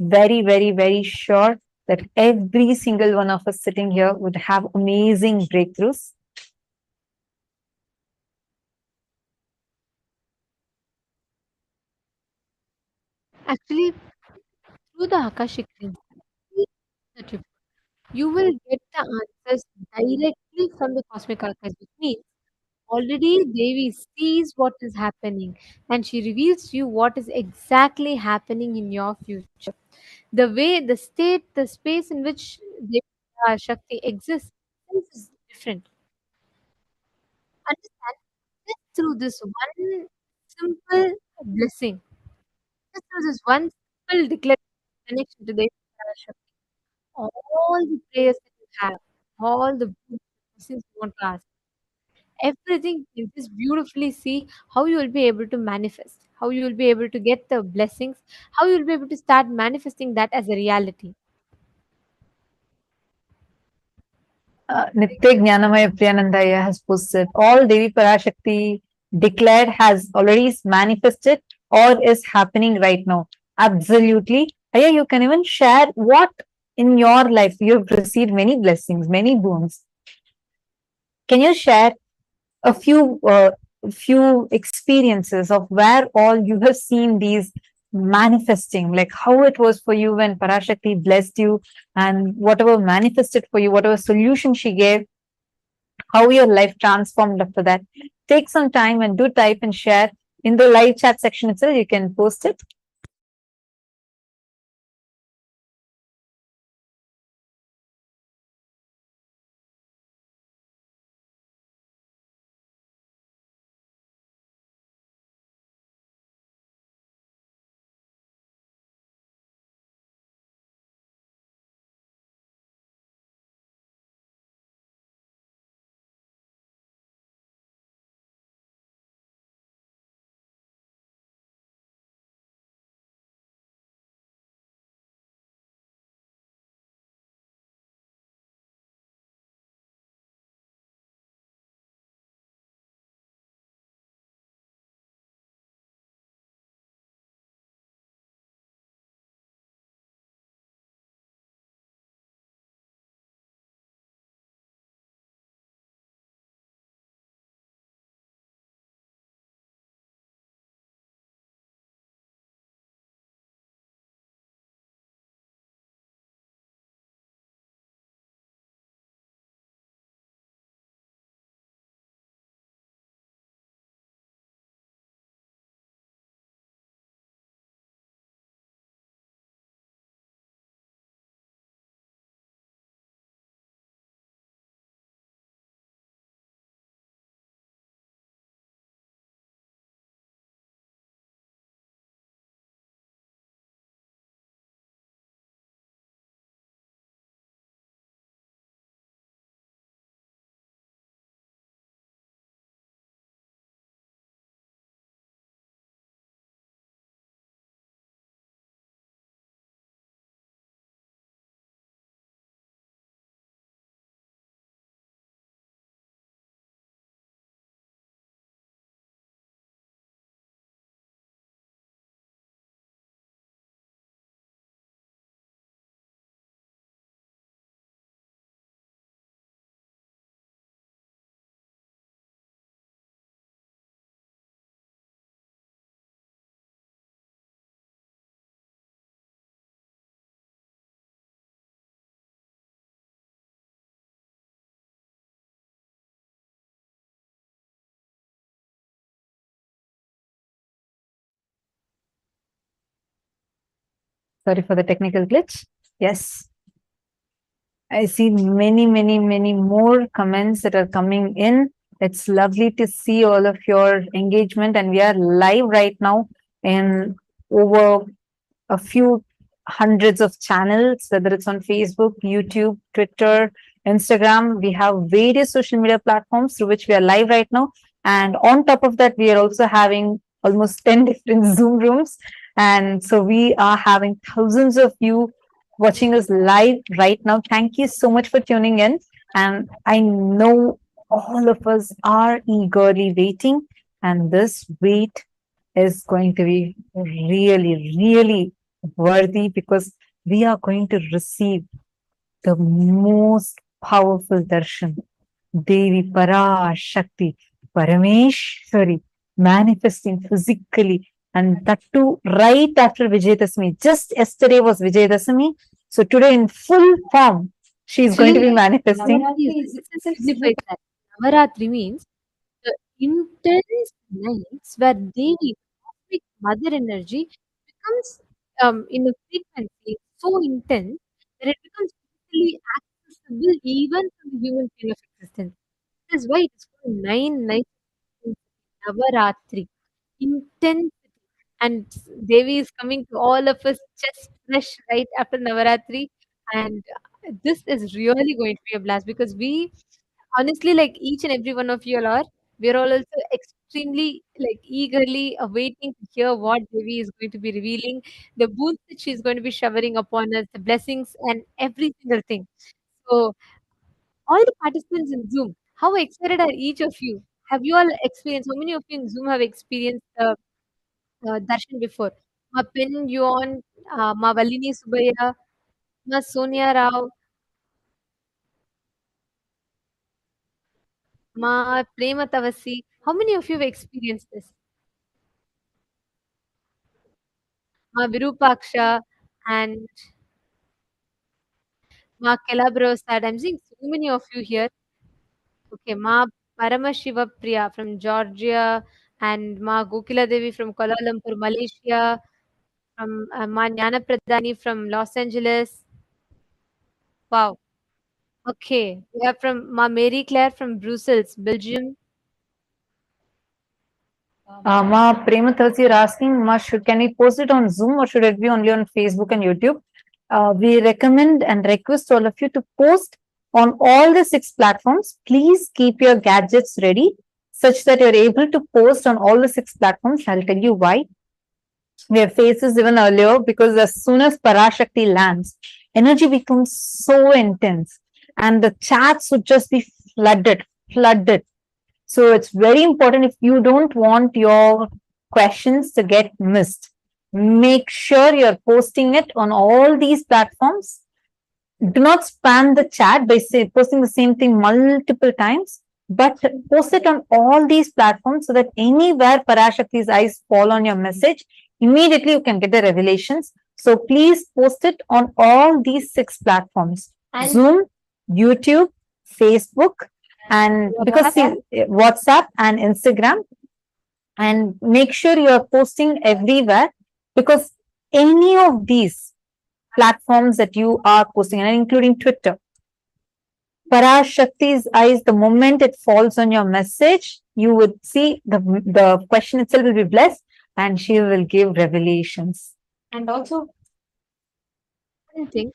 very, very, very sure that every single one of us sitting here would have amazing breakthroughs. Actually, through the Akashic Readings, that you will get the answers directly from the cosmic archives, which means already Devi sees what is happening and she reveals to you what is exactly happening in your future. The way, the state, the space in which Devi Shakti exists is different. Understand? Just through this one simple blessing, just through this one simple declaration connection to Devi Parashakti, all the prayers that you have, all the blessings you want to ask, everything you just beautifully see how you will be able to manifest, how you will be able to get the blessings, how you will be able to start manifesting that as a reality. Nitya Jnanamaya Priyanandaya has posted, all Devi Parashakti declared has already manifested or is happening right now. Absolutely. Aya, you can even share what in your life you have received many blessings, many boons. Can you share a few experiences of where all you have seen these manifesting, like how it was for you when Parashakti blessed you, and whatever manifested for you, whatever solution she gave, how your life transformed after that? Take some time and do type and share in the live chat section itself. You can post it. Sorry for the technical glitch. Yes, I see many, many, many more comments that are coming in. It's lovely to see all of your engagement, and we are live right now in over a few hundreds of channels, whether it's on Facebook, YouTube, Twitter, Instagram. We have various social media platforms through which we are live right now. And on top of that, we are also having almost 10 different Zoom rooms. And so we are having thousands of you watching us live right now. Thank you so much for tuning in. And I know all of us are eagerly waiting, and this wait is going to be really, really worthy, because we are going to receive the most powerful darshan, Devi Parashakti, Parameshwari, manifesting physically, and that too right after Vijayadashami. Just yesterday was Vijayadashami, so today in full form, she is going to be Actually, manifesting. Navaratri itself signifies that. Navaratri means the intense nights where Devi, cosmic mother energy, becomes in a frequency so intense that it becomes easily accessible even from the human plane of existence. That is why it is called 9 nights of Navaratri. Intensity. And Devi is coming to all of us just fresh right after Navaratri. And this is really going to be a blast because we honestly, like each and every one of you all are, we're all also extremely like eagerly awaiting to hear what Devi is going to be revealing, the boons that she's going to be showering upon us, the blessings and every single thing. So all the participants in Zoom, how excited are each of you? Have you all experienced? How many of you in Zoom have experienced darshan before? Ma Pen Yuan, Ma Valini Subaya, Ma Sonia Rao, Ma Prema Tavasi. How many of you have experienced this? Ma Virupaksha and Ma Calabrosad. I'm seeing so many of you here. Okay, Ma Paramashiva Priya from Georgia and Ma Gokila Devi from Kuala Lumpur, Malaysia, from Ma Jnana Pradhani from Los Angeles. Wow. Okay, we have from Ma Mary Claire from Brussels, Belgium. Ma Premathasi, you're asking, Ma, can we post it on Zoom or should it be only on Facebook and YouTube? We recommend and request all of you to post on all the 6 platforms. Please keep your gadgets ready such that you're able to post on all the 6 platforms. I'll tell you why. We have faced this even earlier, because as soon as Parashakti lands, energy becomes so intense and the chats would just be flooded. So it's very important, if you don't want your questions to get missed, make sure you're posting it on all these platforms. Do not spam the chat by posting the same thing multiple times, but post it on all these platforms so that anywhere Parashakti's eyes fall on your message, immediately you can get the revelations. So please post it on all these 6 platforms: Zoom, YouTube, Facebook, and because WhatsApp and Instagram. And make sure you are posting everywhere, because any of these platforms that you are posting, and including Twitter, Parashakti's eyes, the moment it falls on your message, you would see the question itself will be blessed and she will give revelations. And also, One thing,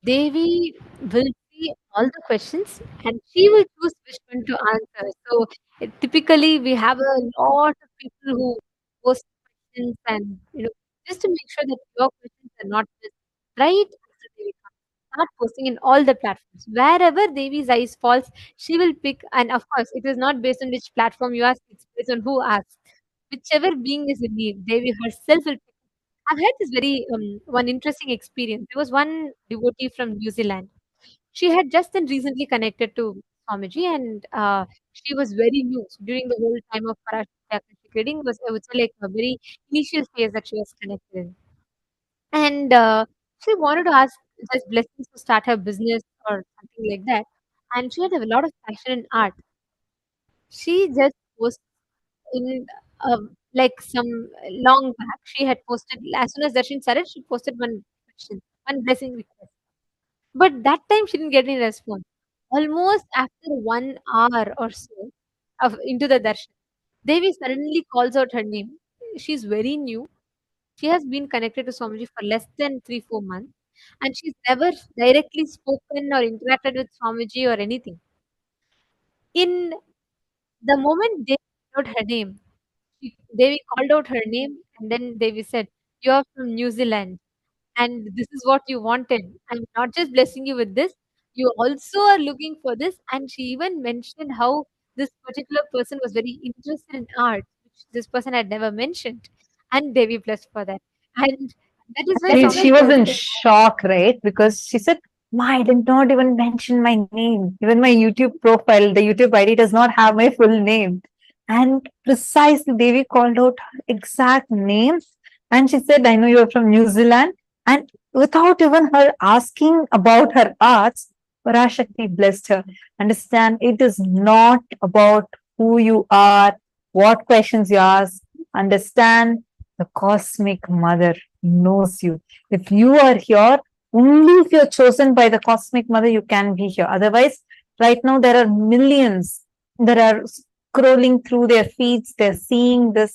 Devi will see all the questions and she will choose which one to answer. So typically we have a lot of people who post questions and just to make sure that your questions are not missed right after Devi comes. Start posting in all the platforms. Wherever Devi's eyes falls, she will pick, and of course it is not based on which platform you ask, it's based on who asks. Whichever being is in need, Devi herself will pick. I've had this very one interesting experience. There was one devotee from New Zealand. She had just then recently connected to Swamiji, and she was very new. So during the whole time of Parashakti Akashic Reading was, I would say, like a very initial phase that she was connected in. And she wanted to ask just blessings to start her business or something like that. And she had a lot of passion in art. She just was in like some long back, she had posted as soon as Darshan started, she posted one question, one blessing request. But that time she didn't get any response. Almost after 1 hour or so of into the darshan, Devi suddenly calls out her name. She's very new. She has been connected to Swamiji for less than 3-4 months, and she's never directly spoken or interacted with Swamiji or anything. In the moment they called out her name, Devi called out her name, and then Devi said, "You are from New Zealand, and this is what you wanted. I'm not just blessing you with this, you also are looking for this." And she even mentioned how this particular person was very interested in art, which this person had never mentioned. And Devi blessed for that. And that is I why mean, some she was people in say, shock, right? Because she said, "Ma, I did not even mention my name. Even my YouTube profile, the YouTube ID does not have my full name." And precisely, Devi called out her exact name. And she said, "I know you're from New Zealand." And without even her asking about her arts, Parashakti blessed her. Understand, it is not about who you are, what questions you ask. Understand, the cosmic mother knows you. If you are here, only if you're chosen by the cosmic mother, you can be here. Otherwise, right now, there are millions that are scrolling through their feeds. They're seeing this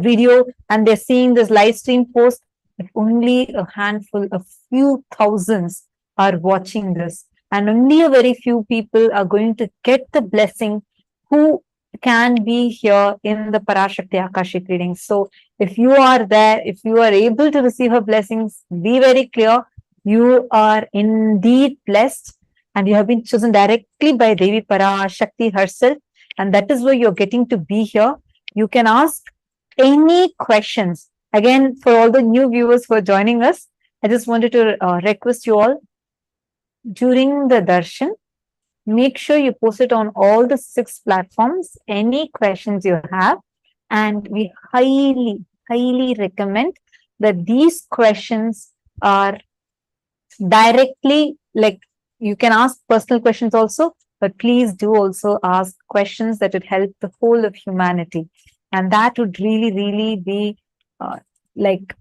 video and they're seeing this live stream post, but only a handful, a few thousands are watching this. And only a very few people are going to get the blessing who can be here in the Parashakti Akashic Readings. So if you are there, if you are able to receive her blessings, be very clear. You are indeed blessed and you have been chosen directly by Devi Parashakti herself. And that is why you're getting to be here. You can ask any questions. Again, for all the new viewers who are joining us, I just wanted to request you all during the darshan, make sure you post it on all the 6 platforms, any questions you have. And we highly, highly recommend that these questions are directly, like, you can ask personal questions also, but please do also ask questions that would help the whole of humanity. And that would really, really be like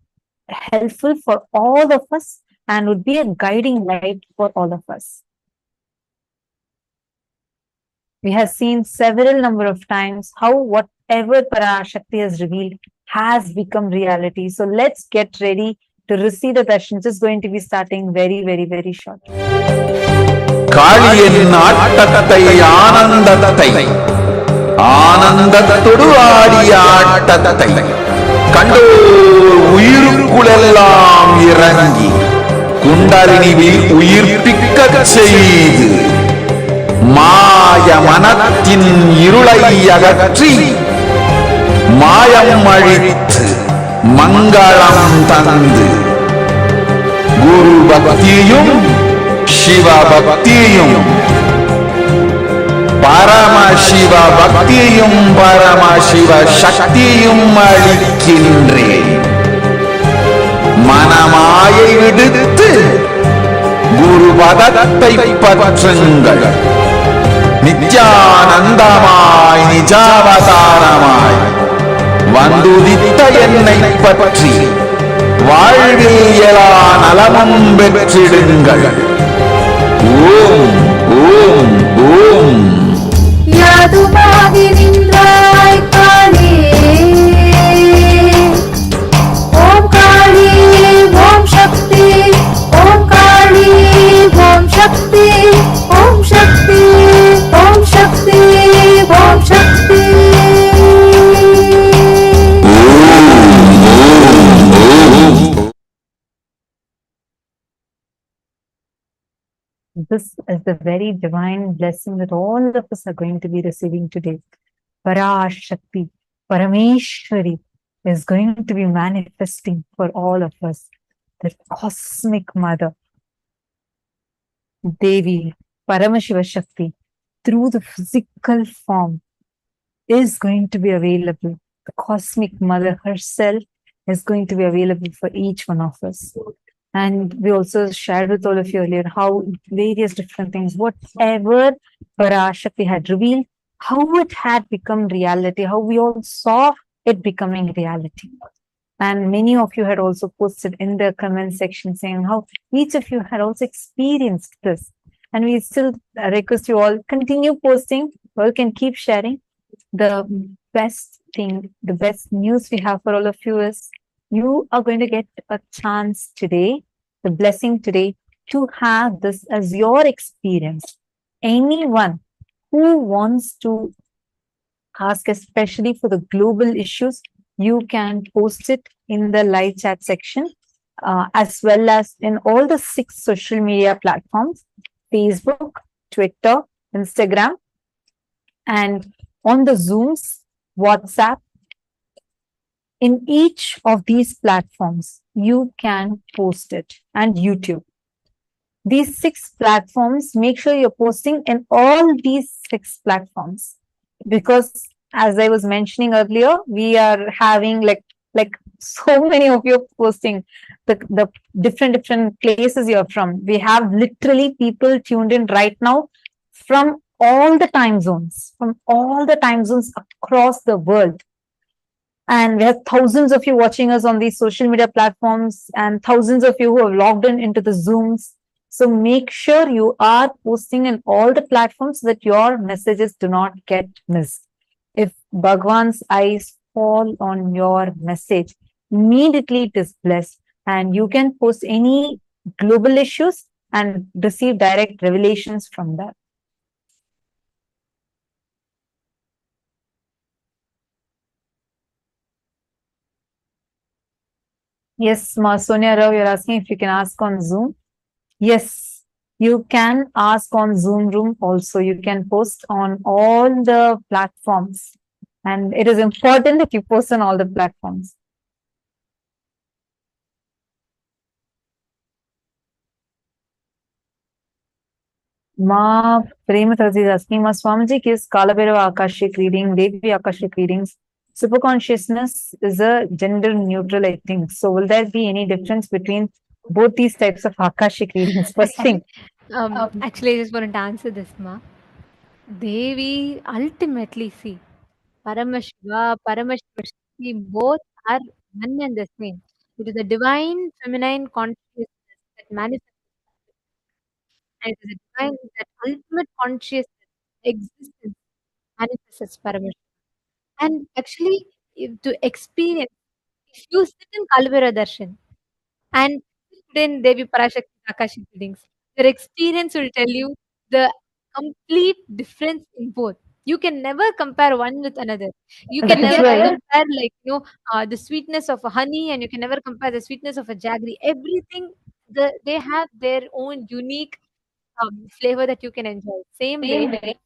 helpful for all of us and would be a guiding light for all of us. We have seen several number of times how whatever Parashakti has revealed has become reality. So let's get ready to receive the darshan. It's just going to be starting very, very, very short. காளியின் ஆட்டத்தை ஆனந்தத்தை ஆனந்தத்தொடு ஆடிய ஆட்டத்தை கண்டோர் உயிருக்குளெல்லாம் இறங்கி குண்டலினிவில் உயிர்ப்பிக்கச் செய்து மாய மனத்தின் இருளை அகற்றி மாயம் அழித்து மங்களம் தந்து குரு பக்தியும் சிவ பக்தியும் பரமசிவ பக்தியும் பரமசிவ சக்தியும் அளிக்கின்றேன். மனமாயை விடுத்து குரு பதத்தை பற்றுங்கள். நித்யானந்தமாய் நிஜாவதாரமாய் வந்துதித்த என்னை பற்றி வாழ்வில் எல்லா நலமும் பெற்றிடுங்கள். ஓம் ஓம் ஓம். யாதுமாகி நின்றாய் காளி, ஓம் காளி ஓம் சக்தி, ஓம் காளி ஓம் சக்தி, ஓம் சக்தி ஓம் சக்தி ஓம் சக்தி. This is the very divine blessing that all of us are going to be receiving today. Parashakti, Parameshwari is going to be manifesting for all of us. The cosmic mother, Devi, Paramashiva Shakti, through the physical form is going to be available. The cosmic mother herself is going to be available for each one of us. And we also shared with all of you earlier how various different things, whatever Parashakti had revealed, how it had become reality, how we all saw it becoming reality. And many of you had also posted in the comment section saying how each of you had also experienced this. And we still request you all continue posting, or you can keep sharing. The best thing, the best news we have for all of you is you are going to get a chance today, the blessing today, to have this as your experience. Anyone who wants to ask, especially for the global issues, you can post it in the live chat section, as well as in all the 6 social media platforms, Facebook, Twitter, Instagram, and on the Zooms, WhatsApp. In each of these platforms, you can post it, and YouTube. These 6 platforms, make sure you're posting in all these 6 platforms, because as I was mentioning earlier, we are having like so many of you posting the different places you're from. We have literally people tuned in right now from all the time zones, across the world. And we have thousands of you watching us on these social media platforms, and thousands of you who have logged in into the Zooms. So make sure you are posting in all the platforms so that your messages do not get missed. If Bhagwan's eyes fall on your message, immediately it is blessed, and you can post any global issues and receive direct revelations from that. Yes, Ma Sonia Rao, you're asking if you can ask on Zoom. Yes, you can ask on Zoom Room also. You can post on all the platforms. And it is important that you post on all the platforms. Ma Premathaji is asking, Ma Swamiji gives Kalabhairava Akashic reading, Devi Akashic readings. Superconsciousness is a gender neutral, I think. So will there be any difference between both these types of Akashic readings? First thing. Actually, I just wanted to answer this, Ma. Devi ultimately see Paramashiva, Paramashivashakti, both are one and the same. It is a divine feminine consciousness that manifests, and it is a divine that ultimate consciousness existence manifests as Paramashiva. And actually, to experience, if you sit in Kalvira Darshan and sit in Devi Parashakthi Akashic Readings, your experience will tell you the complete difference in both. You can never compare one with another. You can That is never right. compare, like, the sweetness of a honey, and you can never compare the sweetness of a jaggery. Everything, they have their own unique flavor that you can enjoy. Same way, whether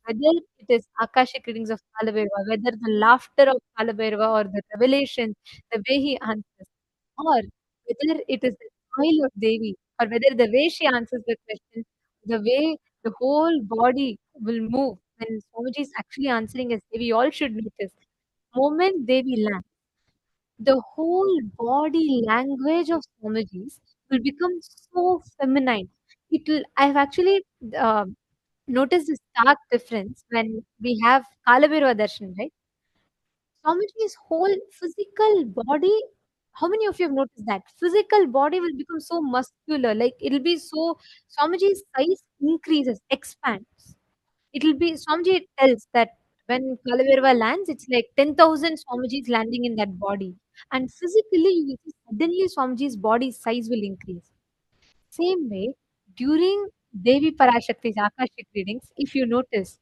it is Akashic readings of Kalaberva, whether the laughter of Kalaberva or the revelation, the way he answers, or whether it is the smile of Devi, or whether the way she answers the question, the way the whole body will move when Swamiji is actually answering as Devi, all should notice. Moment Devi lands, the whole body language of Swamiji's will become so feminine. I've actually uh, noticed a stark difference when we have Kalabhairava Darshan, right? Swamiji's whole physical body, how many of you have noticed that? Physical body will become so muscular, like it'll be so, Swamiji's size increases, expands. It'll be, Swamiji tells that when Kalavirva lands, it's like 10,000 Swamijis landing in that body. And physically, you will see suddenly Swamiji's body size will increase. Same way, during Devi Parashakti's Akashic readings, if you notice,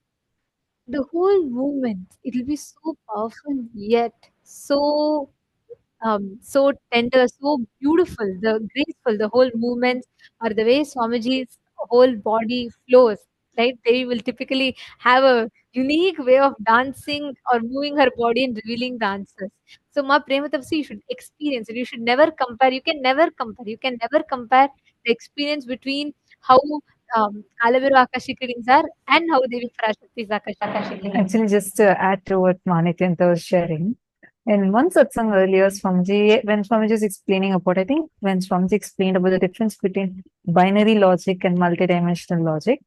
the whole movement, it'll be so powerful yet so tender, so beautiful, the graceful, the whole movements, or the way Swamiji's whole body flows, right? They will typically have a unique way of dancing or moving her body and revealing the answers. So, Ma Prematapsi, you should experience it. You should never compare. You can never compare. You can never compare the experience between how Kalaviru Akashic readings are and how Devi Parashakti's Akashic readings. Actually, just to add to what Nithyananda was sharing, in one satsang earlier, Swamiji, when Swamiji was explaining about, I think when Swamiji explained about the difference between binary logic and multidimensional logic,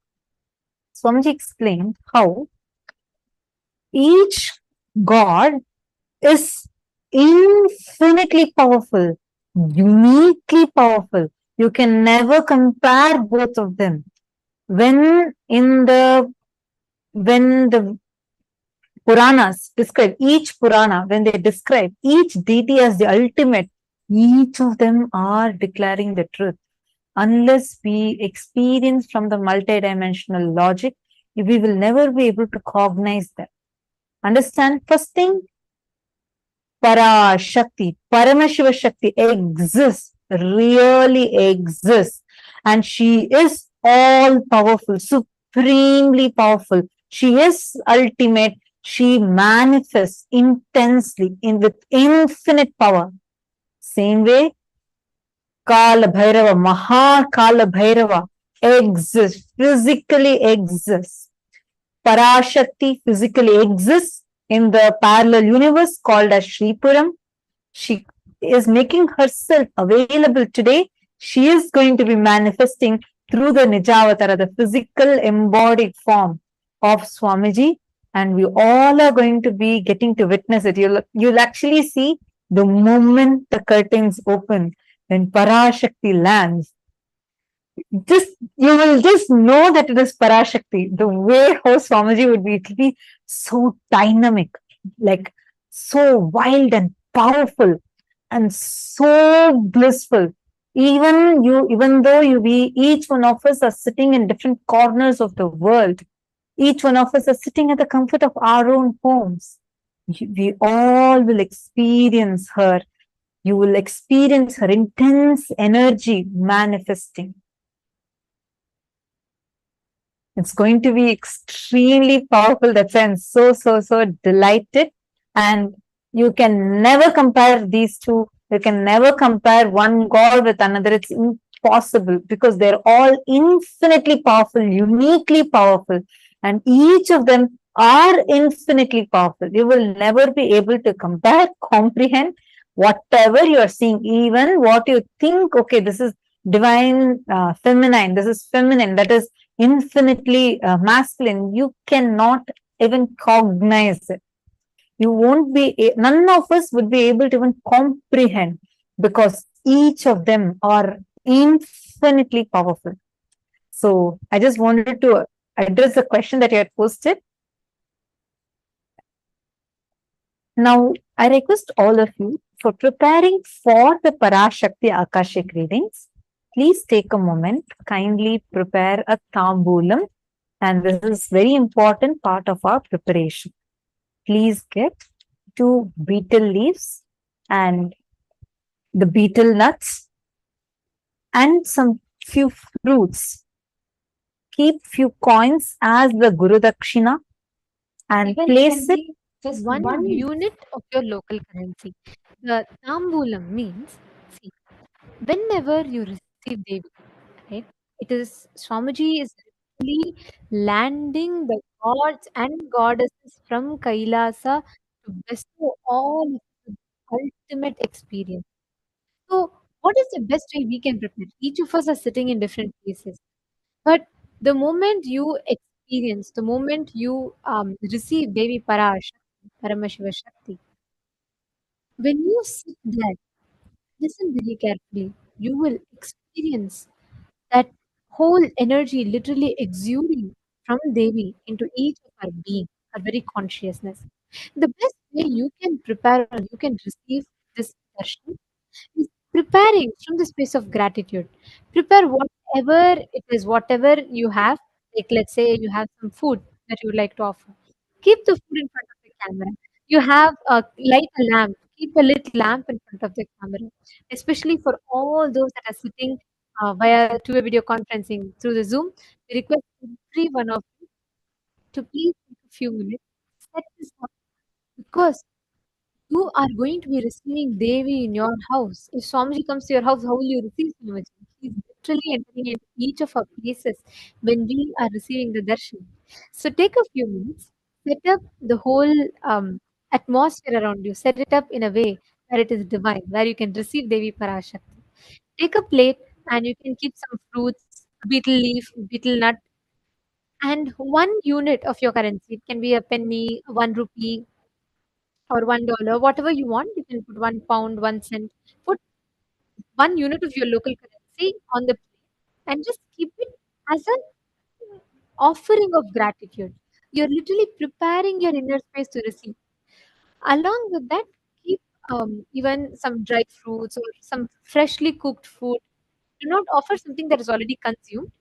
Swamiji explained how each God is infinitely powerful, uniquely powerful. You can never compare both of them. When the Puranas describe each Purana, when they describe each deity as the ultimate, each of them are declaring the truth. Unless we experience from the multidimensional logic, we will never be able to cognize them. Understand? First thing, Parashakti, Paramashiva Shakti exists, really exists. And she is all powerful, supremely powerful. She is ultimate. She manifests intensely with infinite power. Same way, Kala Bhairava, Mahakala Bhairava exists, physically exists. Parashakti physically exists in the parallel universe called as Shripuram. She is making herself available today. She is going to be manifesting through the Nijavatara, the physical embodied form of Swamiji, and we all are going to be getting to witness it. You'll actually see the moment the curtains open when Parashakti lands. Just you will just know that it is Parashakti. The way how Swamiji would be, it will be so dynamic, like so wild and powerful and so blissful. Even though each one of us are sitting in different corners of the world, each one of us are sitting at the comfort of our own homes. We all will experience her. You will experience her intense energy manifesting. It's going to be extremely powerful. That's why I'm so delighted. And you can never compare these two. You can never compare one God with another. It's impossible because they're all infinitely powerful, uniquely powerful. And each of them are infinitely powerful. You will never be able to compare, comprehend whatever you are seeing, even what you think, okay, this is divine feminine, this is feminine, that is infinitely masculine. You cannot even cognize it. You won't be, none of us would be able to even comprehend because each of them are infinitely powerful. So I just wanted to address the question that you had posted. Now, I request all of you for preparing for the Parashakti Akashic Readings. Please take a moment, kindly prepare a tambulam, and this is very important part of our preparation. Please get 2 betel leaves and the betel nuts and some few fruits. Keep few coins as the Guru Dakshina and place it just one unit of your local currency. The tambulam means, see, whenever you receive Devi, right, it is Swamiji is really landing the gods and goddesses from Kailasa to bestow all the ultimate experience. So, what is the best way we can prepare? Each of us are sitting in different places, but the moment you experience, the moment you receive Devi Parashakti, Paramashiva Shakti, when you sit there, listen very carefully. You will experience that whole energy literally exuding from Devi into each of our being, our very consciousness. The best way you can prepare or you can receive this darshan is preparing from the space of gratitude. Prepare whatever it is, whatever you have. Like, let's say you have some food that you would like to offer. Keep the food in front of the camera. You have light a lamp. Keep a lit lamp in front of the camera, especially for all those that are sitting via to a video conferencing through the Zoom. We request every one of you to please take a few minutes, set this up because you are going to be receiving Devi in your house. If Swamiji comes to your house, how will you receive Swamiji? He's literally entering into each of our places when we are receiving the darshan. So take a few minutes, set up the whole atmosphere around you, set it up in a way where it is divine, where you can receive Devi Parashakti. Take a plate and you can keep some fruits, betel leaf, betel nut, and one unit of your currency. It can be a penny, 1 rupee, or $1, whatever you want. You can put 1 pound, 1 cent. Put one unit of your local currency on the plate and just keep it as an offering of gratitude. You're literally preparing your inner space to receive. Along with that, keep even some dried fruits or some freshly cooked food. Do not offer something that is already consumed.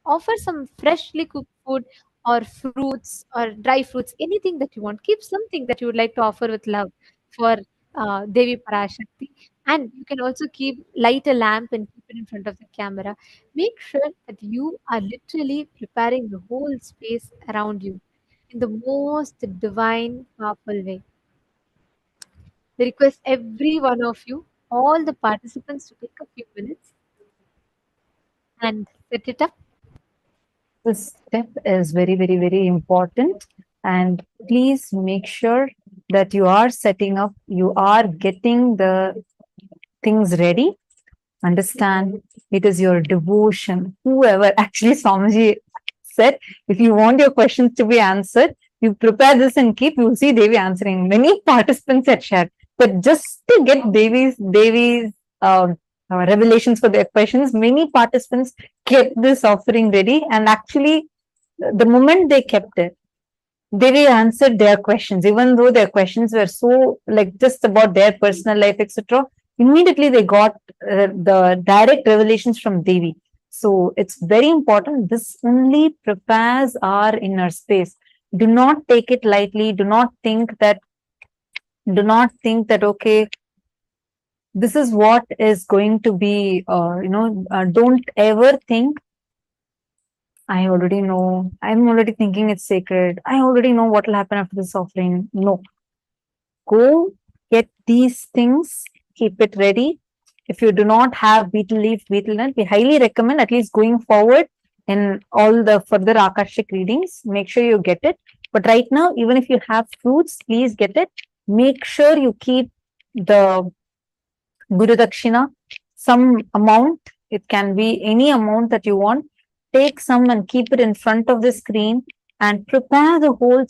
Offer some freshly cooked food or fruits or dry fruits, anything that you want. Keep something that you would like to offer with love for Devi Parashakti. And you can also light a lamp and keep it in front of the camera. Make sure that you are literally preparing the whole space around you. in the most divine, powerful way. I request every one of you, all the participants, to take a few minutes and set it up. This step is very, very, very important. And please make sure that you are setting up, you are getting the things ready. Understand, it is your devotion. Whoever, actually, Swamiji said, if you want your questions to be answered, you prepare this and keep, you will see Devi answering. Many participants had shared. But just to get Devi's revelations for their questions, many participants kept this offering ready, and actually, the moment they kept it, they answered their questions, even though their questions were so like just about their personal life, etc. Immediately they got the direct revelations from Devi. So it's very important. This only prepares our inner space. Do not take it lightly. Do not think that. Okay, this is what is going to be. Don't ever think I already know. I'm already thinking it's sacred. I already know what will happen after this offering. No. Go get these things, keep it ready. If you do not have betel leaf, betel nut, we highly recommend at least going forward in all the further Akashic readings. Make sure you get it. But right now, even if you have fruits, please get it. Make sure you keep the Guru Dakshina, some amount. It can be any amount that you want. Take some and keep it in front of the screen and prepare the whole